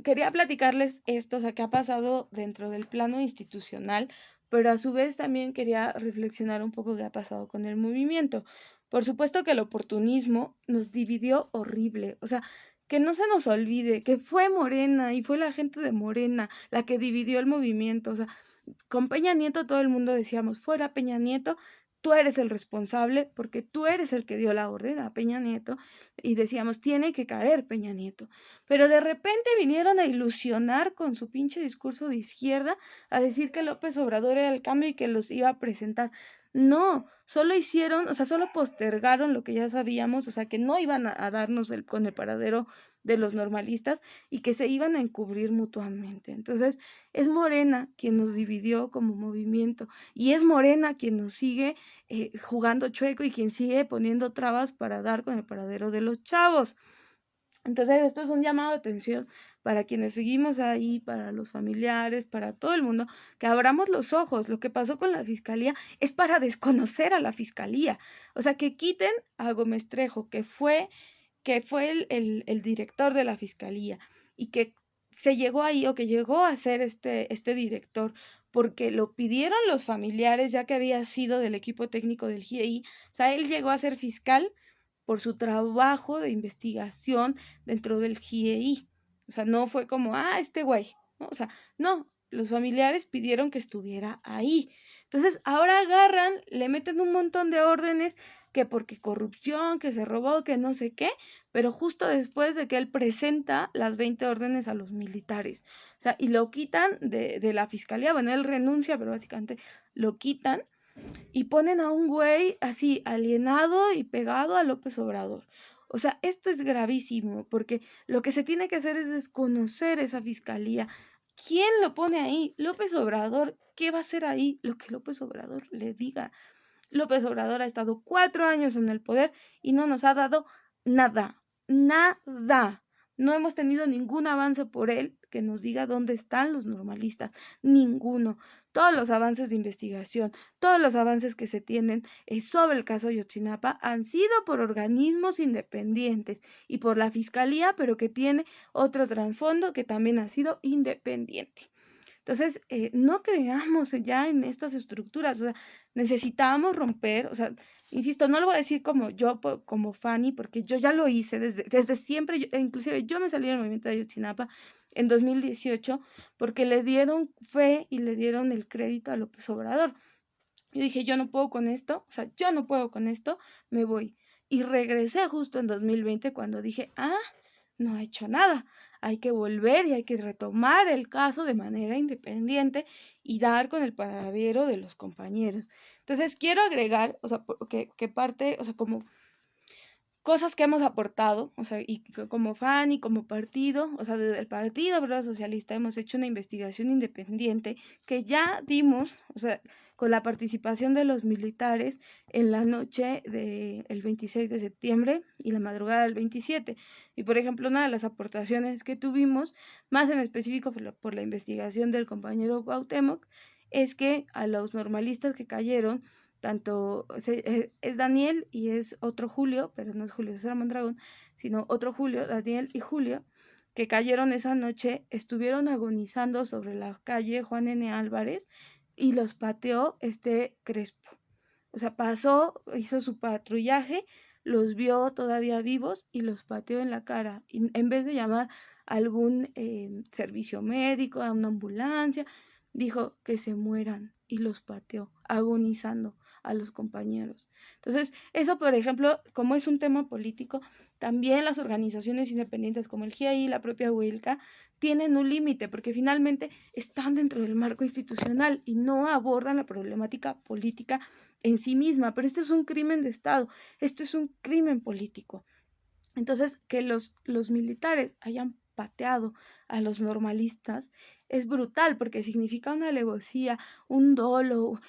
quería platicarles esto, o sea, qué ha pasado dentro del plano institucional, pero a su vez también quería reflexionar un poco qué ha pasado con el movimiento. Por supuesto que el oportunismo nos dividió horrible, o sea, que no se nos olvide que fue Morena y fue la gente de Morena la que dividió el movimiento, o sea, con Peña Nieto todo el mundo decíamos, fuera Peña Nieto, tú eres el responsable porque tú eres el que dio la orden a Peña Nieto y decíamos, tiene que caer Peña Nieto. Pero de repente vinieron a ilusionar con su pinche discurso de izquierda, a decir que López Obrador era el cambio y que los iba a presentar. No, solo hicieron, o sea, solo postergaron lo que ya sabíamos, o sea, que no iban a darnos con el paradero de los normalistas y que se iban a encubrir mutuamente. Entonces, es Morena quien nos dividió como movimiento y es Morena quien nos sigue jugando chueco y quien sigue poniendo trabas para dar con el paradero de los chavos. Entonces, esto es un llamado de atención para quienes seguimos ahí, para los familiares, para todo el mundo, que abramos los ojos. Lo que pasó con la fiscalía es para desconocer a la fiscalía. O sea, que quiten a Gómez Trejo, que fue el director de la fiscalía y que se llegó ahí o que llegó a ser este director porque lo pidieron los familiares ya que había sido del equipo técnico del GIEI. O sea, él llegó a ser fiscal por su trabajo de investigación dentro del GIEI. O sea, no fue como, este güey, ¿no? O sea, no, los familiares pidieron que estuviera ahí. Entonces, ahora agarran, le meten un montón de órdenes, que porque corrupción, que se robó, que no sé qué, pero justo después de que él presenta las 20 órdenes a los militares. O sea, y lo quitan de la fiscalía, bueno, él renuncia, pero básicamente lo quitan y ponen a un güey así alienado y pegado a López Obrador. O sea, esto es gravísimo porque lo que se tiene que hacer es desconocer esa fiscalía. ¿Quién lo pone ahí? López Obrador. ¿Qué va a hacer ahí? Lo que López Obrador le diga. López Obrador ha estado 4 años en el poder y no nos ha dado nada, nada. No hemos tenido ningún avance por él que nos diga dónde están los normalistas, ninguno. Todos los avances de investigación, todos los avances que se tienen sobre el caso Ayotzinapa han sido por organismos independientes y por la Fiscalía, pero que tiene otro trasfondo que también ha sido independiente. Entonces, no creamos ya en estas estructuras, o sea, necesitamos romper, o sea, insisto, no lo voy a decir como yo, como Fanny, porque yo ya lo hice desde siempre, inclusive yo me salí del movimiento de Ayotzinapa en 2018 porque le dieron fe y le dieron el crédito a López Obrador. Yo dije, yo no puedo con esto, o sea, yo no puedo con esto, me voy. Y regresé justo en 2020 cuando dije, no ha hecho nada, hay que volver y hay que retomar el caso de manera independiente y dar con el paradero de los compañeros. Entonces, quiero agregar, o sea, que parte, o sea, como cosas que hemos aportado, o sea, y como fan y como partido, o sea, desde el Partido Verde Socialista hemos hecho una investigación independiente que ya dimos, o sea, con la participación de los militares en la noche del 26 de septiembre y la madrugada del 27. Y por ejemplo, una de las aportaciones que tuvimos, más en específico por la investigación del compañero Cuauhtémoc, es que a los normalistas que cayeron tanto es Daniel y es otro Julio, pero no es Julio César Mondragón, sino otro Julio, Daniel y Julio, que cayeron esa noche, estuvieron agonizando sobre la calle Juan N. Álvarez y los pateó Crespo. O sea, pasó, hizo su patrullaje, los vio todavía vivos y los pateó en la cara. Y en vez de llamar a algún servicio médico, a una ambulancia, dijo que se mueran y los pateó, agonizando a los compañeros. Entonces, eso, por ejemplo, como es un tema político, también las organizaciones independientes como el GIAI y la propia Huelca tienen un límite, porque finalmente están dentro del marco institucional y no abordan la problemática política en sí misma, pero esto es un crimen de Estado, esto es un crimen político. Entonces, que los militares hayan pateado a los normalistas es brutal porque significa una alevosía, un dolo,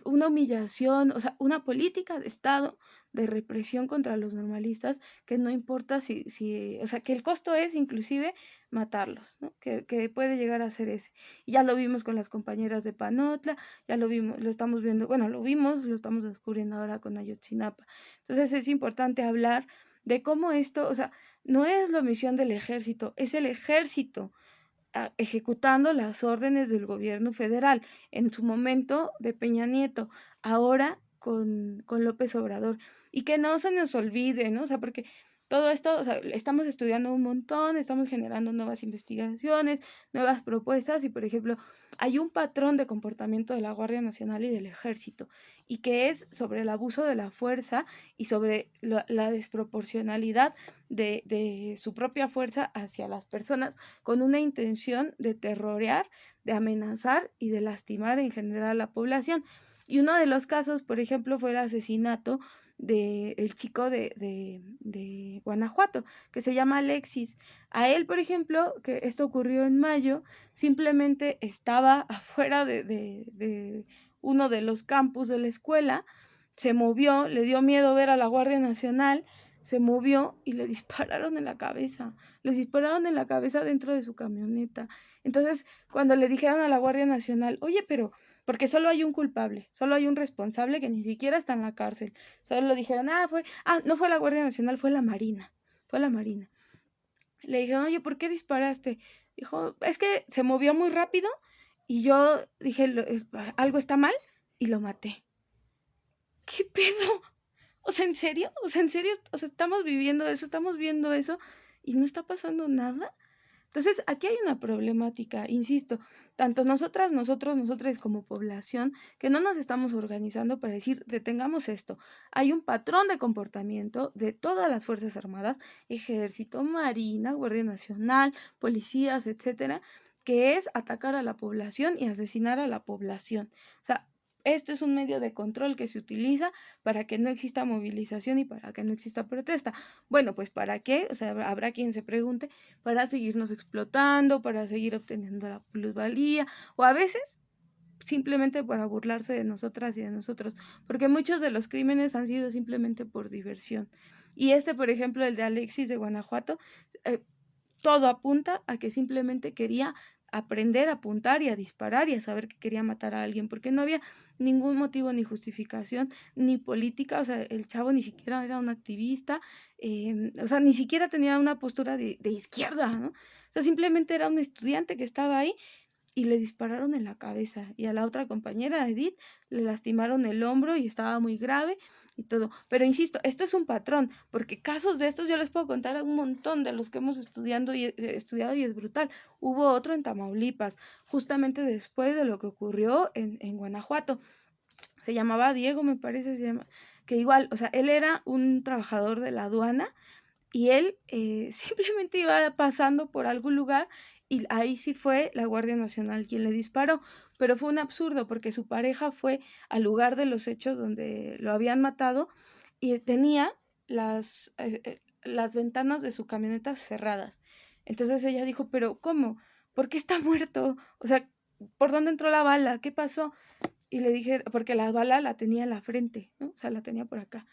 una humillación, o sea, una política de Estado de represión contra los normalistas que no importa o sea, que el costo es inclusive matarlos, ¿no? Que puede llegar a ser ese. Y ya lo vimos con las compañeras de Panotla, ya lo vimos, lo estamos viendo, bueno, lo vimos, lo estamos descubriendo ahora con Ayotzinapa. Entonces es importante hablar de cómo esto, o sea, no es la omisión del ejército, es el ejército ejecutando las órdenes del gobierno federal, en su momento de Peña Nieto, ahora con López Obrador. Y que no se nos olvide, ¿no? O sea, porque todo esto, o sea, estamos estudiando un montón, estamos generando nuevas investigaciones, nuevas propuestas y, por ejemplo, hay un patrón de comportamiento de la Guardia Nacional y del Ejército y que es sobre el abuso de la fuerza y sobre la desproporcionalidad de su propia fuerza hacia las personas con una intención de terrorear, de amenazar y de lastimar en general a la población. Y uno de los casos, por ejemplo, fue el asesinato del chico de Guanajuato, que se llama Alexis. A él, por ejemplo, que esto ocurrió en mayo, simplemente estaba afuera de uno de los campus de la escuela, se movió, le dio miedo ver a la Guardia Nacional, se movió y le dispararon en la cabeza, les dispararon en la cabeza dentro de su camioneta. Entonces, cuando le dijeron a la Guardia Nacional, oye, pero, porque solo hay un culpable, solo hay un responsable que ni siquiera está en la cárcel, solo lo dijeron, no fue la Guardia Nacional, fue la Marina, fue la Marina. Le dijeron, oye, ¿por qué disparaste? Dijo, es que se movió muy rápido y yo dije, algo está mal y lo maté. ¿Qué pedo? O sea, ¿en serio? O sea, ¿en serio? O sea, estamos viviendo eso, estamos viendo eso y no está pasando nada. Entonces, aquí hay una problemática, insisto, tanto nosotros como población, que no nos estamos organizando para decir, detengamos esto. Hay un patrón de comportamiento de todas las Fuerzas Armadas, Ejército, Marina, Guardia Nacional, policías, etcétera, que es atacar a la población y asesinar a la población. O sea, esto es un medio de control que se utiliza para que no exista movilización y para que no exista protesta. Bueno, pues ¿para qué? O sea, habrá quien se pregunte, para seguirnos explotando, para seguir obteniendo la plusvalía, o a veces simplemente para burlarse de nosotras y de nosotros, porque muchos de los crímenes han sido simplemente por diversión. Y por ejemplo, el de Alexis de Guanajuato, todo apunta a que simplemente quería aprender a apuntar y a disparar y a saber que quería matar a alguien, porque no había ningún motivo ni justificación ni política. O sea, el chavo ni siquiera era un activista, o sea, ni siquiera tenía una postura de izquierda, ¿no? O sea, simplemente era un estudiante que estaba ahí y le dispararon en la cabeza, y a la otra compañera, Edith, le lastimaron el hombro y estaba muy grave y todo. Pero insisto, esto es un patrón, porque casos de estos yo les puedo contar un montón de los que hemos estudiado y es brutal. Hubo otro en Tamaulipas, justamente después de lo que ocurrió en Guanajuato. Se llamaba Diego, me parece, que igual, o sea, él era un trabajador de la aduana y él simplemente iba pasando por algún lugar y ahí sí fue la Guardia Nacional quien le disparó, pero fue un absurdo porque su pareja fue al lugar de los hechos donde lo habían matado y tenía las ventanas de su camioneta cerradas. Entonces ella dijo, pero ¿cómo? ¿Por qué está muerto? O sea, ¿por dónde entró la bala? ¿Qué pasó? Y le dije, porque la bala la tenía en la frente, ¿no? O sea, la tenía por acá.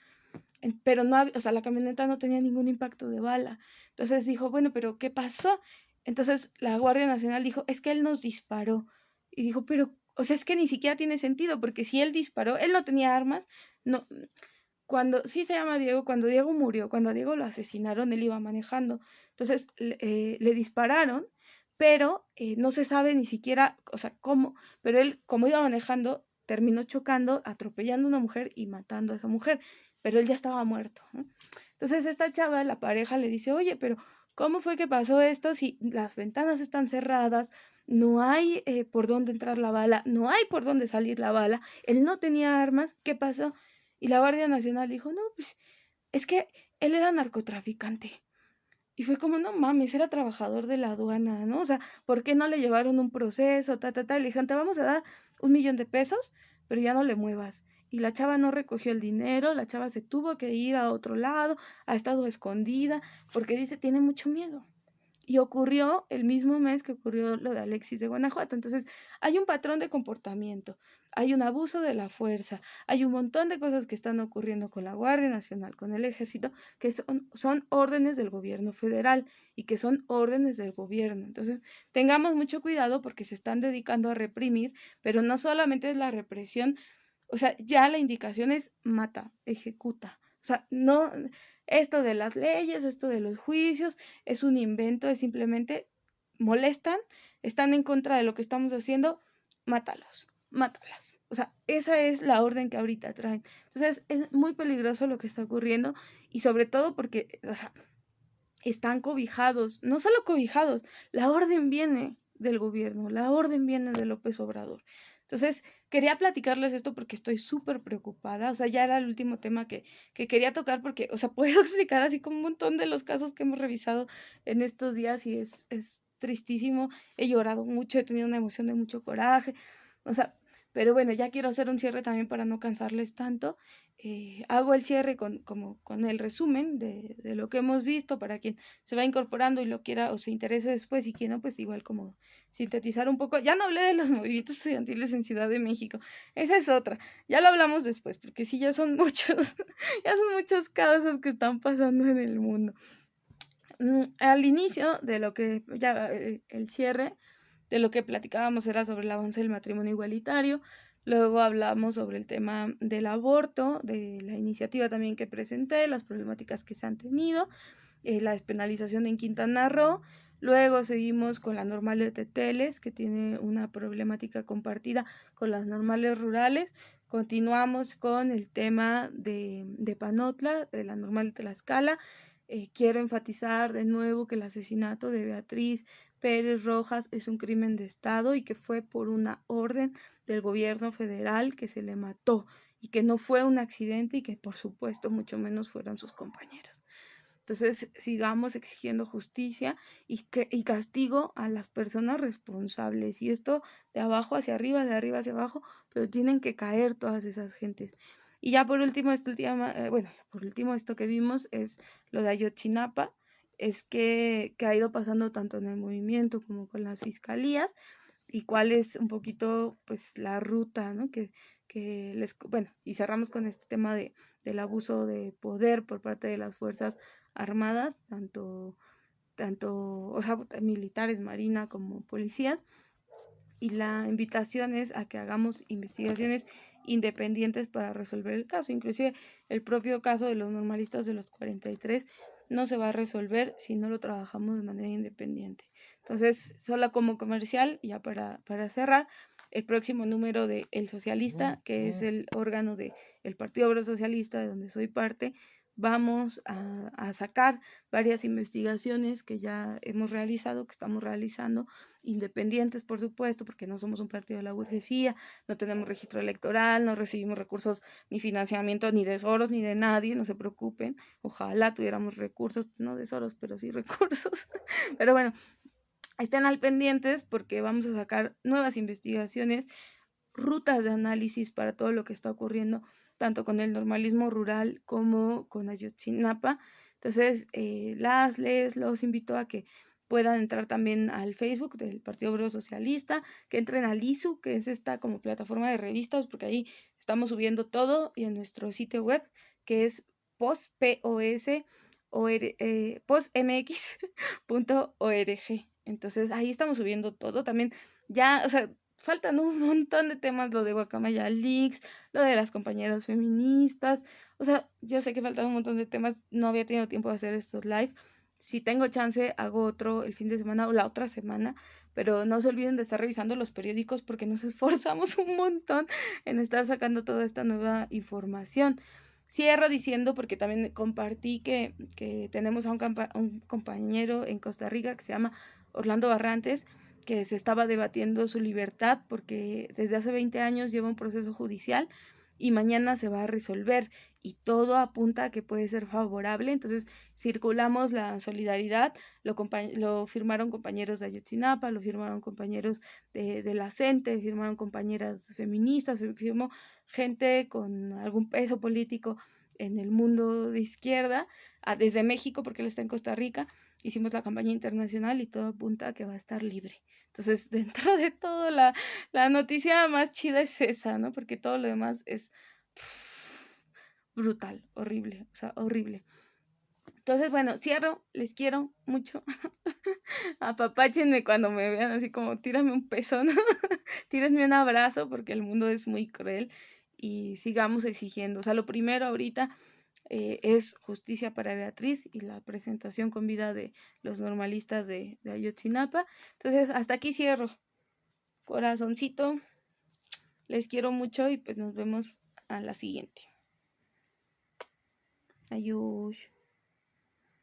Pero no, o sea, la camioneta no tenía ningún impacto de bala. Entonces dijo, bueno, pero ¿qué pasó? Entonces la Guardia Nacional dijo, es que él nos disparó. Y dijo, pero, o sea, es que ni siquiera tiene sentido, porque si él disparó, él no tenía armas, no, sí se llama Diego, cuando Diego murió, cuando a Diego lo asesinaron, él iba manejando. Entonces le dispararon, pero no se sabe ni siquiera, o sea, cómo, pero él, como iba manejando, terminó chocando, atropellando a una mujer y matando a esa mujer, pero él ya estaba muerto, ¿no? Entonces esta chava, la pareja, le dice, oye, pero ¿cómo fue que pasó esto si las ventanas están cerradas? No hay por dónde entrar la bala, no hay por dónde salir la bala, él no tenía armas, ¿qué pasó? Y la Guardia Nacional dijo, no, pues es que él era narcotraficante. Y fue como, no mames, era trabajador de la aduana, ¿no? O sea, ¿por qué no le llevaron un proceso? Y le dijeron, te vamos a dar 1 millón de pesos, pero ya no le muevas. Y la chava no recogió el dinero, la chava se tuvo que ir a otro lado, ha estado escondida, porque dice, tiene mucho miedo. Y ocurrió el mismo mes que ocurrió lo de Alexis de Guanajuato. Entonces, hay un patrón de comportamiento, hay un abuso de la fuerza, hay un montón de cosas que están ocurriendo con la Guardia Nacional, con el Ejército, que son órdenes del gobierno federal y que son órdenes del gobierno. Entonces, tengamos mucho cuidado porque se están dedicando a reprimir, pero no solamente es la represión, o sea, ya la indicación es mata, ejecuta. O sea, no, esto de las leyes, esto de los juicios, es un invento, es simplemente molestan, están en contra de lo que estamos haciendo, mátalos, mátalas. O sea, esa es la orden que ahorita traen. Entonces, es muy peligroso lo que está ocurriendo y sobre todo porque, o sea, están cobijados, no solo cobijados, la orden viene del gobierno, la orden viene de López Obrador. Entonces, quería platicarles esto porque estoy súper preocupada, o sea, ya era el último tema que quería tocar porque, o sea, puedo explicar así como un montón de los casos que hemos revisado en estos días y es tristísimo, he llorado mucho, he tenido una emoción de mucho coraje, o sea, pero bueno, ya quiero hacer un cierre también para no cansarles tanto. Hago el cierre con el resumen de lo que hemos visto para quien se va incorporando y lo quiera o se interese después y quien no, pues igual como sintetizar un poco. Ya no hablé de los movimientos estudiantiles en Ciudad de México, esa es otra, ya lo hablamos después, porque sí, ya son muchos, ya son muchos casos que están pasando en el mundo. Al inicio de lo que, ya el cierre, de lo que platicábamos era sobre el avance del matrimonio igualitario, luego hablamos sobre el tema del aborto, de la iniciativa también que presenté, las problemáticas que se han tenido, la despenalización en Quintana Roo, luego seguimos con la normal de Teteles, que tiene una problemática compartida con las normales rurales, continuamos con el tema de Panotla, de la normal de Tlaxcala. Quiero enfatizar de nuevo que el asesinato de Beatriz Pérez Rojas es un crimen de Estado y que fue por una orden del gobierno federal que se le mató y que no fue un accidente y que por supuesto mucho menos fueron sus compañeros. Entonces sigamos exigiendo justicia y castigo a las personas responsables. Y esto de abajo hacia arriba, de arriba hacia abajo, pero tienen que caer todas esas gentes. Y ya por último, por último esto que vimos es lo de Ayotzinapa, es que ha ido pasando tanto en el movimiento como con las fiscalías y cuál es un poquito pues la ruta, ¿no? Bueno, y cerramos con este tema del abuso de poder por parte de las Fuerzas Armadas, tanto tanto, o sea, militares, marina como policías, y la invitación es a que hagamos investigaciones independientes para resolver el caso. Inclusive el propio caso de los normalistas de los 43 no se va a resolver si no lo trabajamos de manera independiente. Entonces, solo como comercial, ya para cerrar, el próximo número de El Socialista, que es el órgano del Partido Obrero Socialista, de donde soy parte, vamos a sacar varias investigaciones que ya hemos realizado, que estamos realizando, independientes, por supuesto, porque no somos un partido de la burguesía, no tenemos registro electoral, no recibimos recursos ni financiamiento ni de Soros ni de nadie, no se preocupen. Ojalá tuviéramos recursos, no de Soros, pero sí recursos. Pero bueno, estén al pendientes porque vamos a sacar nuevas investigaciones, rutas de análisis para todo lo que está ocurriendo, tanto con el normalismo rural como con Ayotzinapa. Entonces, los invito a que puedan entrar también al Facebook del Partido Obrero Socialista, que entren al ISU, que es esta como plataforma de revistas, porque ahí estamos subiendo todo, y en nuestro sitio web, que es postmx.org. Entonces, ahí estamos subiendo todo. También ya, o sea, faltan un montón de temas, lo de Guacamaya Leaks, lo de las compañeras feministas, o sea, yo sé que faltan un montón de temas, no había tenido tiempo de hacer estos live. Si tengo chance, hago otro el fin de semana o la otra semana, pero no se olviden de estar revisando los periódicos porque nos esforzamos un montón en estar sacando toda esta nueva información. Cierro diciendo, porque también compartí que tenemos a un compañero en Costa Rica que se llama Orlando Barrantes, que se estaba debatiendo su libertad porque desde hace 20 años lleva un proceso judicial y mañana se va a resolver y todo apunta a que puede ser favorable. Entonces circulamos la solidaridad, lo firmaron compañeros de Ayotzinapa, lo firmaron compañeros de la CENTE, firmaron compañeras feministas, firmó gente con algún peso político en el mundo de izquierda, desde México porque él está en Costa Rica. Hicimos la campaña internacional y todo apunta a que va a estar libre. Entonces, dentro de todo, la noticia más chida es esa, ¿no? Porque todo lo demás es brutal, horrible, o sea, horrible. Entonces, bueno, cierro, les quiero mucho. Apapáchenme cuando me vean así como tírame un peso, ¿no? Tírenme un abrazo porque el mundo es muy cruel y sigamos exigiendo. O sea, lo primero ahorita es justicia para Beatriz y la presentación con vida de los normalistas de Ayotzinapa. Entonces, hasta aquí cierro. Corazoncito, les quiero mucho y pues nos vemos a la siguiente. Adiós.